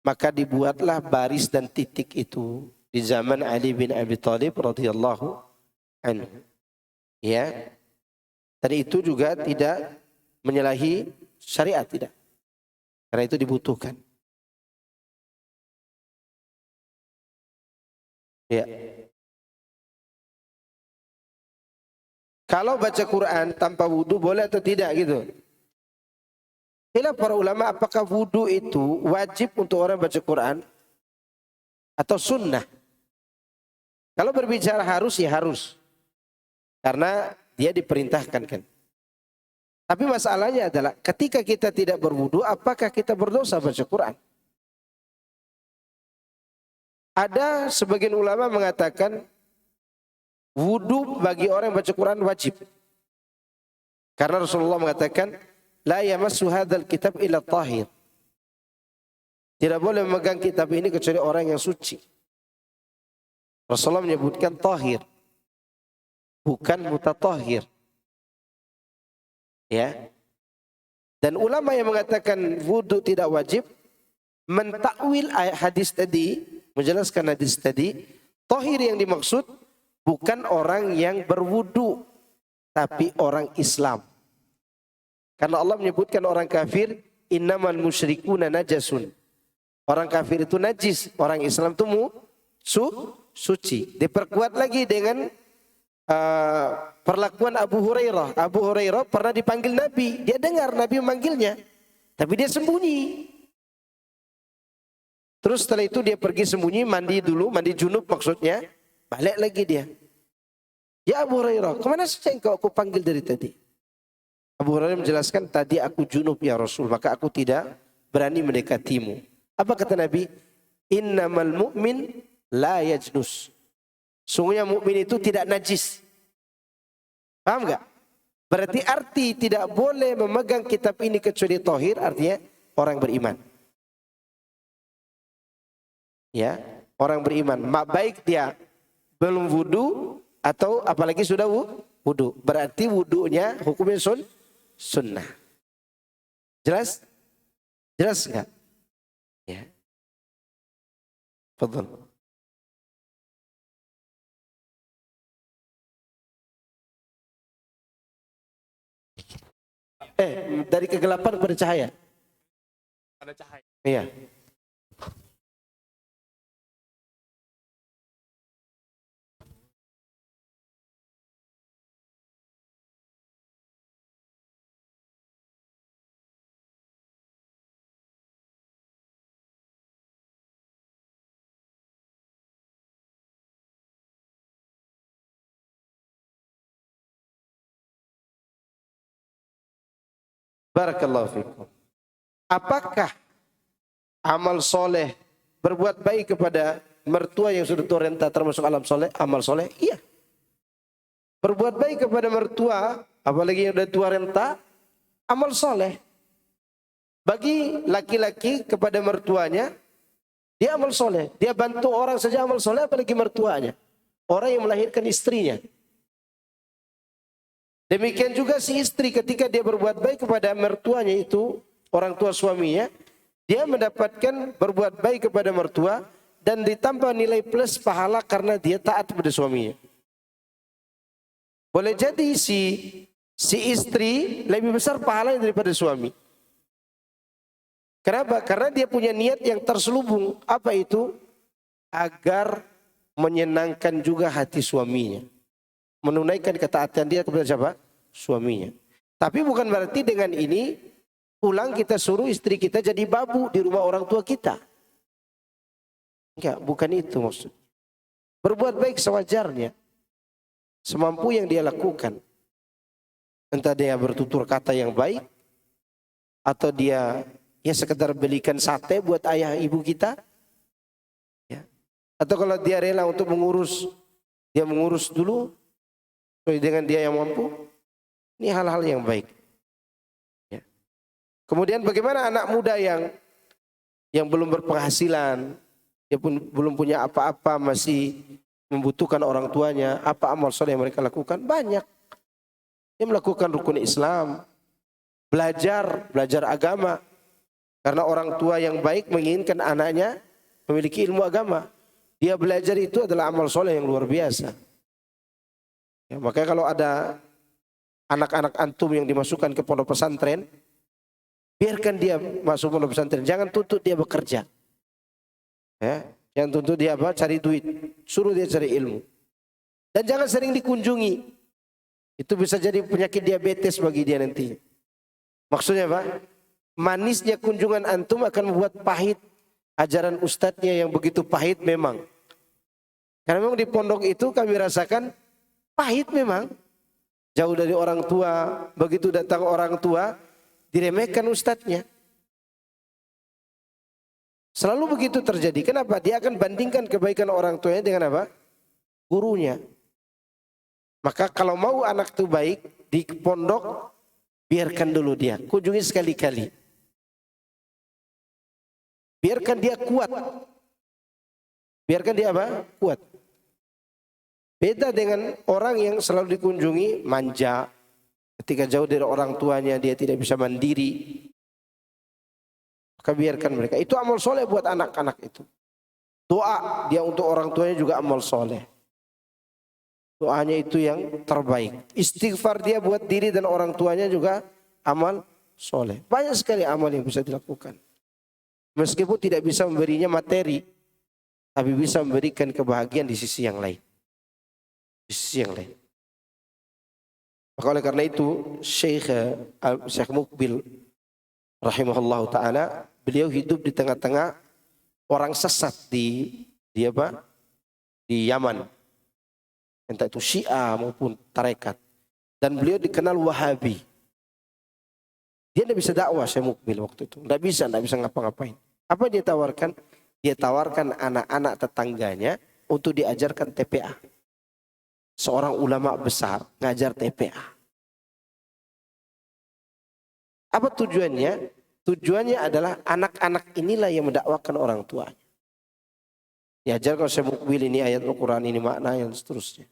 maka dibuatlah baris dan titik itu di zaman Ali bin Abi Thalib radhiyallahu anhu. Ya. Dan itu juga tidak menyalahi syariat, tidak. Karena itu dibutuhkan. Ya. Kalau baca Quran tanpa wudu boleh atau tidak gitu? Khilaf para ulama apakah wudu itu wajib untuk orang baca Quran atau sunnah? Kalau berbicara harus ya harus. Karena dia diperintahkan kan. Tapi masalahnya adalah ketika kita tidak berwudu apakah kita berdosa baca Quran? Ada sebagian ulama mengatakan wudu bagi orang yang baca Quran wajib. Karena Rasulullah mengatakan la yamassu hadzal kitab illa tahir. Tidak boleh memegang kitab ini kecuali orang yang suci. Rasulullah menyebutkan tahir, bukan mutatahhir. Ya. Dan ulama yang mengatakan wudu tidak wajib mentakwil hadis tadi, menjelaskan hadis tadi, tahir yang dimaksud bukan orang yang berwudu, tapi orang Islam. Karena Allah menyebutkan orang kafir, innamal musyrikuna najasun. Orang kafir itu najis, orang Islam itu suci. Diperkuat lagi dengan perlakuan Abu Hurairah. Abu Hurairah pernah dipanggil Nabi, dia dengar Nabi memanggilnya, tapi dia sembunyi. Terus setelah itu dia pergi sembunyi, mandi dulu, mandi junub maksudnya. Balik lagi dia. Ya Abu Hurairah, kemana saja engkau aku panggil dari tadi? Abu Hurairah menjelaskan, tadi aku junub ya Rasul, maka aku tidak berani mendekatimu. Apa kata Nabi? Innamal mu'min la yajnus. Sungguhnya mukmin itu tidak najis. Paham enggak? Berarti arti tidak boleh memegang kitab ini kecuali tahir, artinya orang beriman. Ya, orang beriman. Baik dia belum wudu atau apalagi sudah wudu. Berarti wudunya hukumnya sunnah. Jelas? Jelas enggak? Ya. Fadhal. Dari kegelapan kepada cahaya. Ada cahaya. Iya. Barakallahu fikum. Apakah amal soleh, berbuat baik kepada mertua yang sudah tua renta termasuk amal soleh? Iya. Berbuat baik kepada mertua, apalagi yang sudah tua renta, amal soleh. Bagi laki-laki kepada mertuanya, dia amal soleh. Dia bantu orang saja amal soleh, apalagi mertuanya. Orang yang melahirkan istrinya. Demikian juga si istri ketika dia berbuat baik kepada mertuanya itu, orang tua suaminya, dia mendapatkan berbuat baik kepada mertua dan ditambah nilai plus pahala karena dia taat kepada suaminya. Boleh jadi si istri lebih besar pahalanya daripada suami. Kenapa? Karena dia punya niat yang terselubung. Apa itu? Agar menyenangkan juga hati suaminya. Menunaikan ketaatan dia kepada siapa? Suaminya. Tapi bukan berarti dengan ini pulang kita suruh istri kita jadi babu di rumah orang tua kita. Enggak, bukan itu maksud. Berbuat baik sewajarnya. Semampu yang dia lakukan. Entah dia bertutur kata yang baik. Atau dia ya sekedar belikan sate buat ayah ibu kita. Ya. Atau kalau dia rela untuk mengurus, dia mengurus dulu. Dengan dia yang mampu, ini hal-hal yang baik. Ya. Kemudian bagaimana anak muda yang belum berpenghasilan, dia pun belum punya apa-apa, masih membutuhkan orang tuanya, apa amal soleh yang mereka lakukan? Banyak. Dia melakukan rukun Islam, belajar agama. Karena orang tua yang baik menginginkan anaknya memiliki ilmu agama. Dia belajar itu adalah amal soleh yang luar biasa. Ya, makanya kalau ada anak-anak antum yang dimasukkan ke pondok pesantren, biarkan dia masuk pondok pesantren. Jangan tuntut dia bekerja. Ya, jangan tuntut dia cari duit. Suruh dia cari ilmu. Dan jangan sering dikunjungi. Itu bisa jadi penyakit diabetes bagi dia nanti. Maksudnya apa? Manisnya kunjungan antum akan membuat pahit ajaran ustadznya yang begitu pahit memang. Karena memang di pondok itu kami rasakan pahit memang. Jauh dari orang tua, begitu datang orang tua diremehkan ustadznya. Selalu begitu terjadi. Kenapa? Dia akan bandingkan kebaikan orang tuanya dengan apa? Gurunya. Maka kalau mau anak itu baik di pondok, biarkan dulu dia. Kunjungi sekali-kali. Biarkan dia kuat. Biarkan dia apa? Kuat. Beda dengan orang yang selalu dikunjungi, manja. Ketika jauh dari orang tuanya, dia tidak bisa mandiri. Maka biarkan mereka. Itu amal soleh buat anak-anak itu. Doa dia untuk orang tuanya juga amal soleh. Doanya itu yang terbaik. Istighfar dia buat diri dan orang tuanya juga amal soleh. Banyak sekali amal yang bisa dilakukan. Meskipun tidak bisa memberinya materi, tapi bisa memberikan kebahagiaan di sisi yang lain. Di sisi yang lain. Maka oleh karena itu Syekh Mukbil rahimahullah ta'ala, beliau hidup di tengah-tengah orang sesat di Yaman. Entah itu Syiah maupun tarekat. Dan beliau dikenal Wahabi. Dia tidak bisa dakwah Syekh Mukbil waktu itu. Tidak bisa ngapa-ngapain. Apa dia tawarkan? Dia tawarkan anak-anak tetangganya untuk diajarkan TPA. Seorang ulama besar ngajar TPA. Apa tujuannya? Tujuannya adalah anak-anak inilah yang mendakwakan orang tuanya. Diajarkan Syekh Mukbil ini ayat Al-Quran, ini makna yang seterusnya.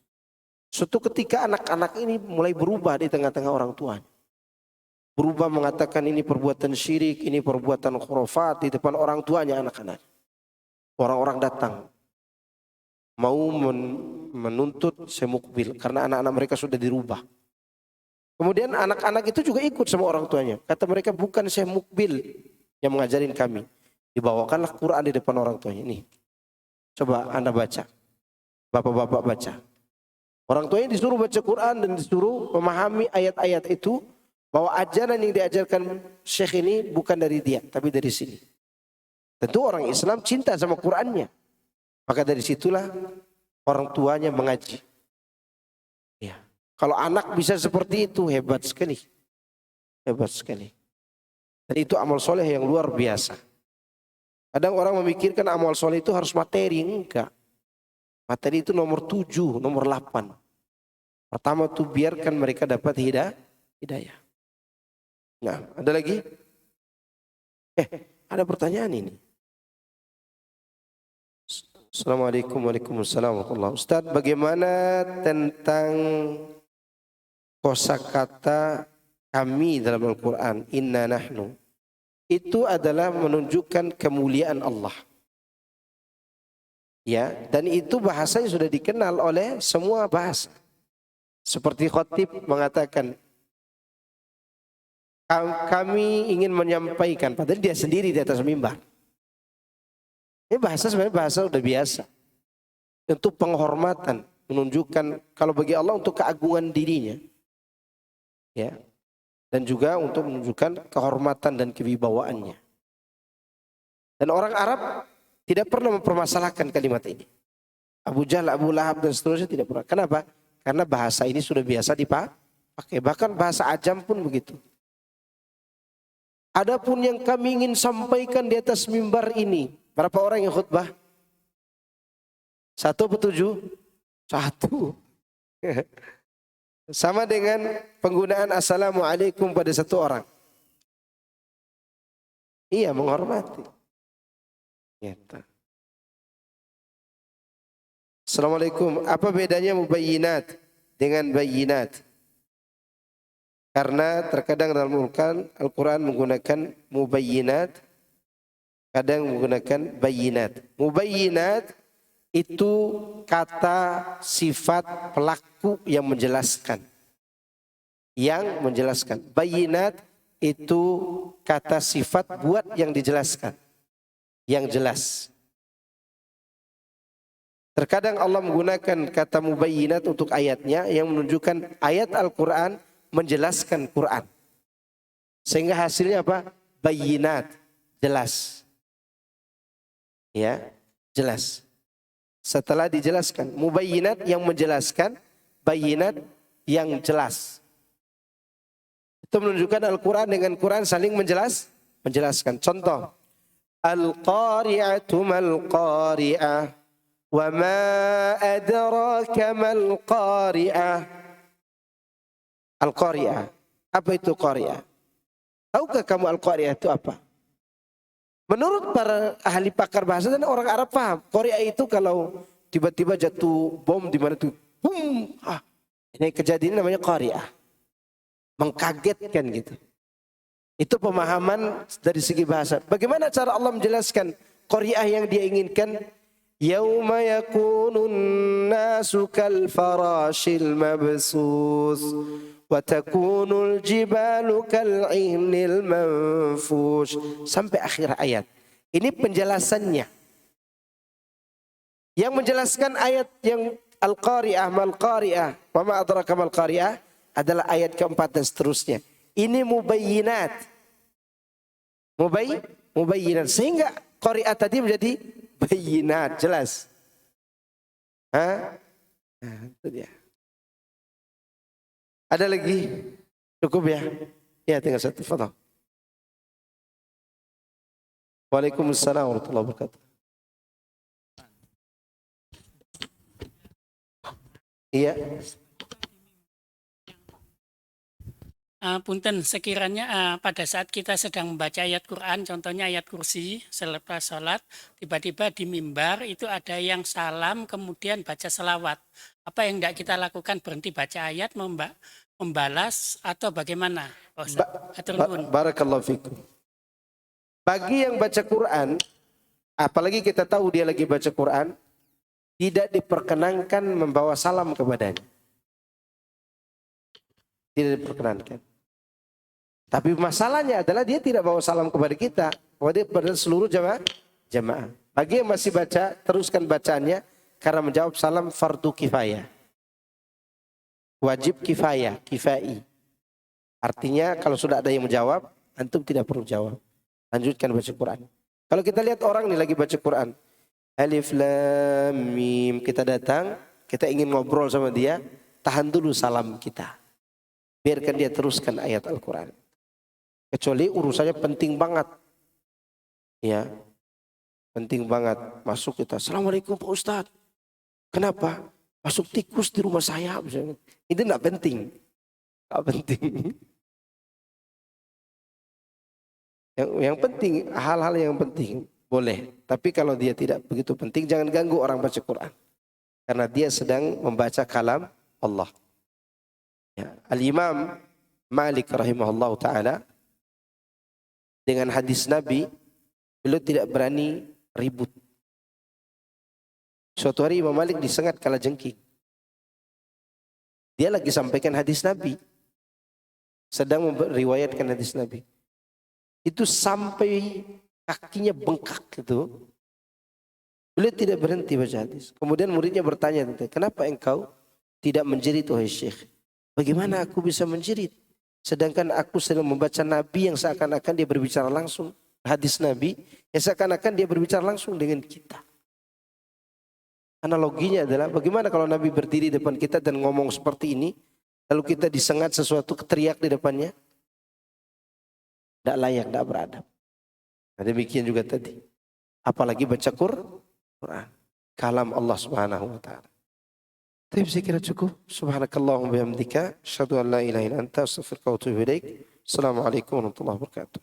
Suatu ketika anak-anak ini mulai berubah di tengah-tengah orang tuanya. Berubah mengatakan ini perbuatan syirik, ini perbuatan khurafat di depan orang tuanya anak-anak. Orang-orang datang mau menuntut Syekh Mukbil karena anak-anak mereka sudah dirubah. Kemudian anak-anak itu juga ikut sama orang tuanya. Kata mereka bukan Syekh Mukbil yang mengajarin kami. Dibawakanlah Quran di depan orang tuanya. Nih, coba Anda baca. Bapak-bapak baca. Orang tuanya disuruh baca Quran dan disuruh memahami ayat-ayat itu, bahwa ajaran yang diajarkan Syekh ini bukan dari dia, tapi dari sini. Tentu orang Islam cinta sama Qurannya. Maka dari situlah orang tuanya mengaji. Ya. Kalau anak bisa seperti itu, hebat sekali. Hebat sekali. Dan itu amal soleh yang luar biasa. Kadang orang memikirkan amal soleh itu harus materi. Enggak. Materi itu nomor 7, nomor 8. Pertama tuh biarkan mereka dapat hidayah. Nah, ada lagi? Ada pertanyaan ini. Assalamualaikum warahmatullahi wabarakatuh. Ustaz, bagaimana tentang kosakata kami dalam Al-Quran? Inna nahnu. Itu adalah menunjukkan kemuliaan Allah. Ya, dan itu bahasanya sudah dikenal oleh semua bahasa. Seperti khatib mengatakan, kami ingin menyampaikan, padahal dia sendiri di atas mimbar. Ini bahasa sebenarnya bahasa udah biasa. Untuk penghormatan, menunjukkan kalau bagi Allah untuk keagungan dirinya. Ya. Dan juga untuk menunjukkan kehormatan dan kewibawaannya. Dan orang Arab tidak pernah mempermasalahkan kalimat ini. Abu Jahal, Abu Lahab dan seterusnya tidak pernah. Kenapa? Karena bahasa ini sudah biasa dipakai. Bahkan bahasa Ajam pun begitu. Adapun yang kami ingin sampaikan di atas mimbar ini. Berapa orang yang khutbah? 1 atau 7? 1. Sama dengan penggunaan Assalamualaikum pada 1 orang. Iya, menghormati. Gitu. Assalamualaikum. Apa bedanya mubayyinat dengan bayyinat? Karena terkadang dalam Al-Quran menggunakan mubayyinat kadang menggunakan bayinat. Mubayyinat itu kata sifat pelaku yang menjelaskan. Yang menjelaskan. Bayinat itu kata sifat buat yang dijelaskan. Yang jelas. Terkadang Allah menggunakan kata mubayyinat untuk ayatnya yang menunjukkan ayat Al-Quran menjelaskan Quran. Sehingga hasilnya apa? Bayyinat. Jelas. Ya, jelas. Setelah dijelaskan. Mubayyinat yang menjelaskan. Bayyinat yang jelas. Itu menunjukkan Al-Quran dengan Quran saling menjelaskan. Contoh. Al-Qari'atu mal-Qari'ah. Wa ma adraka mal-Qari'ah. Al-Qari'ah. Apa itu Qari'ah? Tahukah kamu Al-Qari'ah itu apa? Menurut para ahli pakar bahasa dan orang Arab paham. Qari'ah itu kalau tiba-tiba jatuh bom di mana tuh. Ini kejadian namanya Qari'ah. Mengkagetkan gitu. Itu pemahaman dari segi bahasa. Bagaimana cara Allah menjelaskan Qari'ah yang dia inginkan? Yauma yakunun nasu kal farashil mabsus wa takunul jibalu kal ihnil manfush sampai akhir ayat. Ini penjelasannya. Yang menjelaskan ayat yang Al-Qari'ah mal-Qari'ah wa ma adraka mal-Qari'ah adalah ayat keempat dan seterusnya. Ini mubayyinat. Mubayyinat sehingga Qari'ah tadi menjadi bayinat, jelas. Nah, itu dia. Ada lagi? Cukup ya? Ya, tinggal satu. Fadhal. Waalaikumsalam warahmatullahi wabarakatuh. Iya. Punten, sekiranya pada saat kita sedang membaca ayat Quran, contohnya ayat kursi, selepas sholat, tiba-tiba di mimbar itu ada yang salam, kemudian baca selawat. Apa yang tidak kita lakukan, berhenti baca ayat, membalas, atau bagaimana? Barakallahu fikum. Bagi yang baca Quran, apalagi kita tahu dia lagi baca Quran, tidak diperkenankan membawa salam kepadanya. Tidak diperkenankan. Tapi masalahnya adalah dia tidak bawa salam kepada kita, kepada seluruh jamaah. Bagi yang masih baca, teruskan bacaannya karena menjawab salam fardu kifayah. Wajib kifayah, kifai. Artinya kalau sudah ada yang menjawab, antum tidak perlu jawab. Lanjutkan baca Quran. Kalau kita lihat orang nih lagi baca Quran, Alif Lam Mim, kita datang, kita ingin ngobrol sama dia, tahan dulu salam kita. Biarkan dia teruskan ayat Al-Quran. Kecuali urusannya penting banget. Ya, penting banget. Masuk kita, Assalamualaikum Pak Ustadz. Kenapa? Masuk tikus di rumah saya. Misalnya. Itu enggak penting. Enggak penting. Yang penting, hal-hal yang penting. Boleh. Tapi kalau dia tidak begitu penting, jangan ganggu orang baca Quran. Karena dia sedang membaca kalam Allah. Ya. Al-Imam Malik rahimahullah ta'ala dengan hadis Nabi, beliau tidak berani ribut. Suatu hari Imam Malik disengat kalajengking. Dia lagi sampaikan hadis Nabi. Sedang meriwayatkan hadis Nabi. Itu sampai kakinya bengkak gitu. Beliau tidak berhenti baca hadis. Kemudian muridnya bertanya, kenapa engkau tidak menjerit wahai Syekh? Bagaimana aku bisa menjerit? Sedangkan aku sedang membaca Nabi yang seakan-akan dia berbicara langsung. Hadis Nabi yang seakan-akan dia berbicara langsung dengan kita. Analoginya adalah bagaimana kalau Nabi berdiri di depan kita dan ngomong seperti ini. Lalu kita disengat sesuatu, teriak di depannya. Tidak layak, tidak beradab. Nah, demikian juga tadi. Apalagi baca Quran. Kalam Allah subhanahu wa ta'ala. Tapi saya kira cukup. Subhanakallahumma bihamdika. Asyhadu an la ilaha illa anta astaghfiruka wa atubu ilaik. Assalamualaikum warahmatullahi wabarakatuh.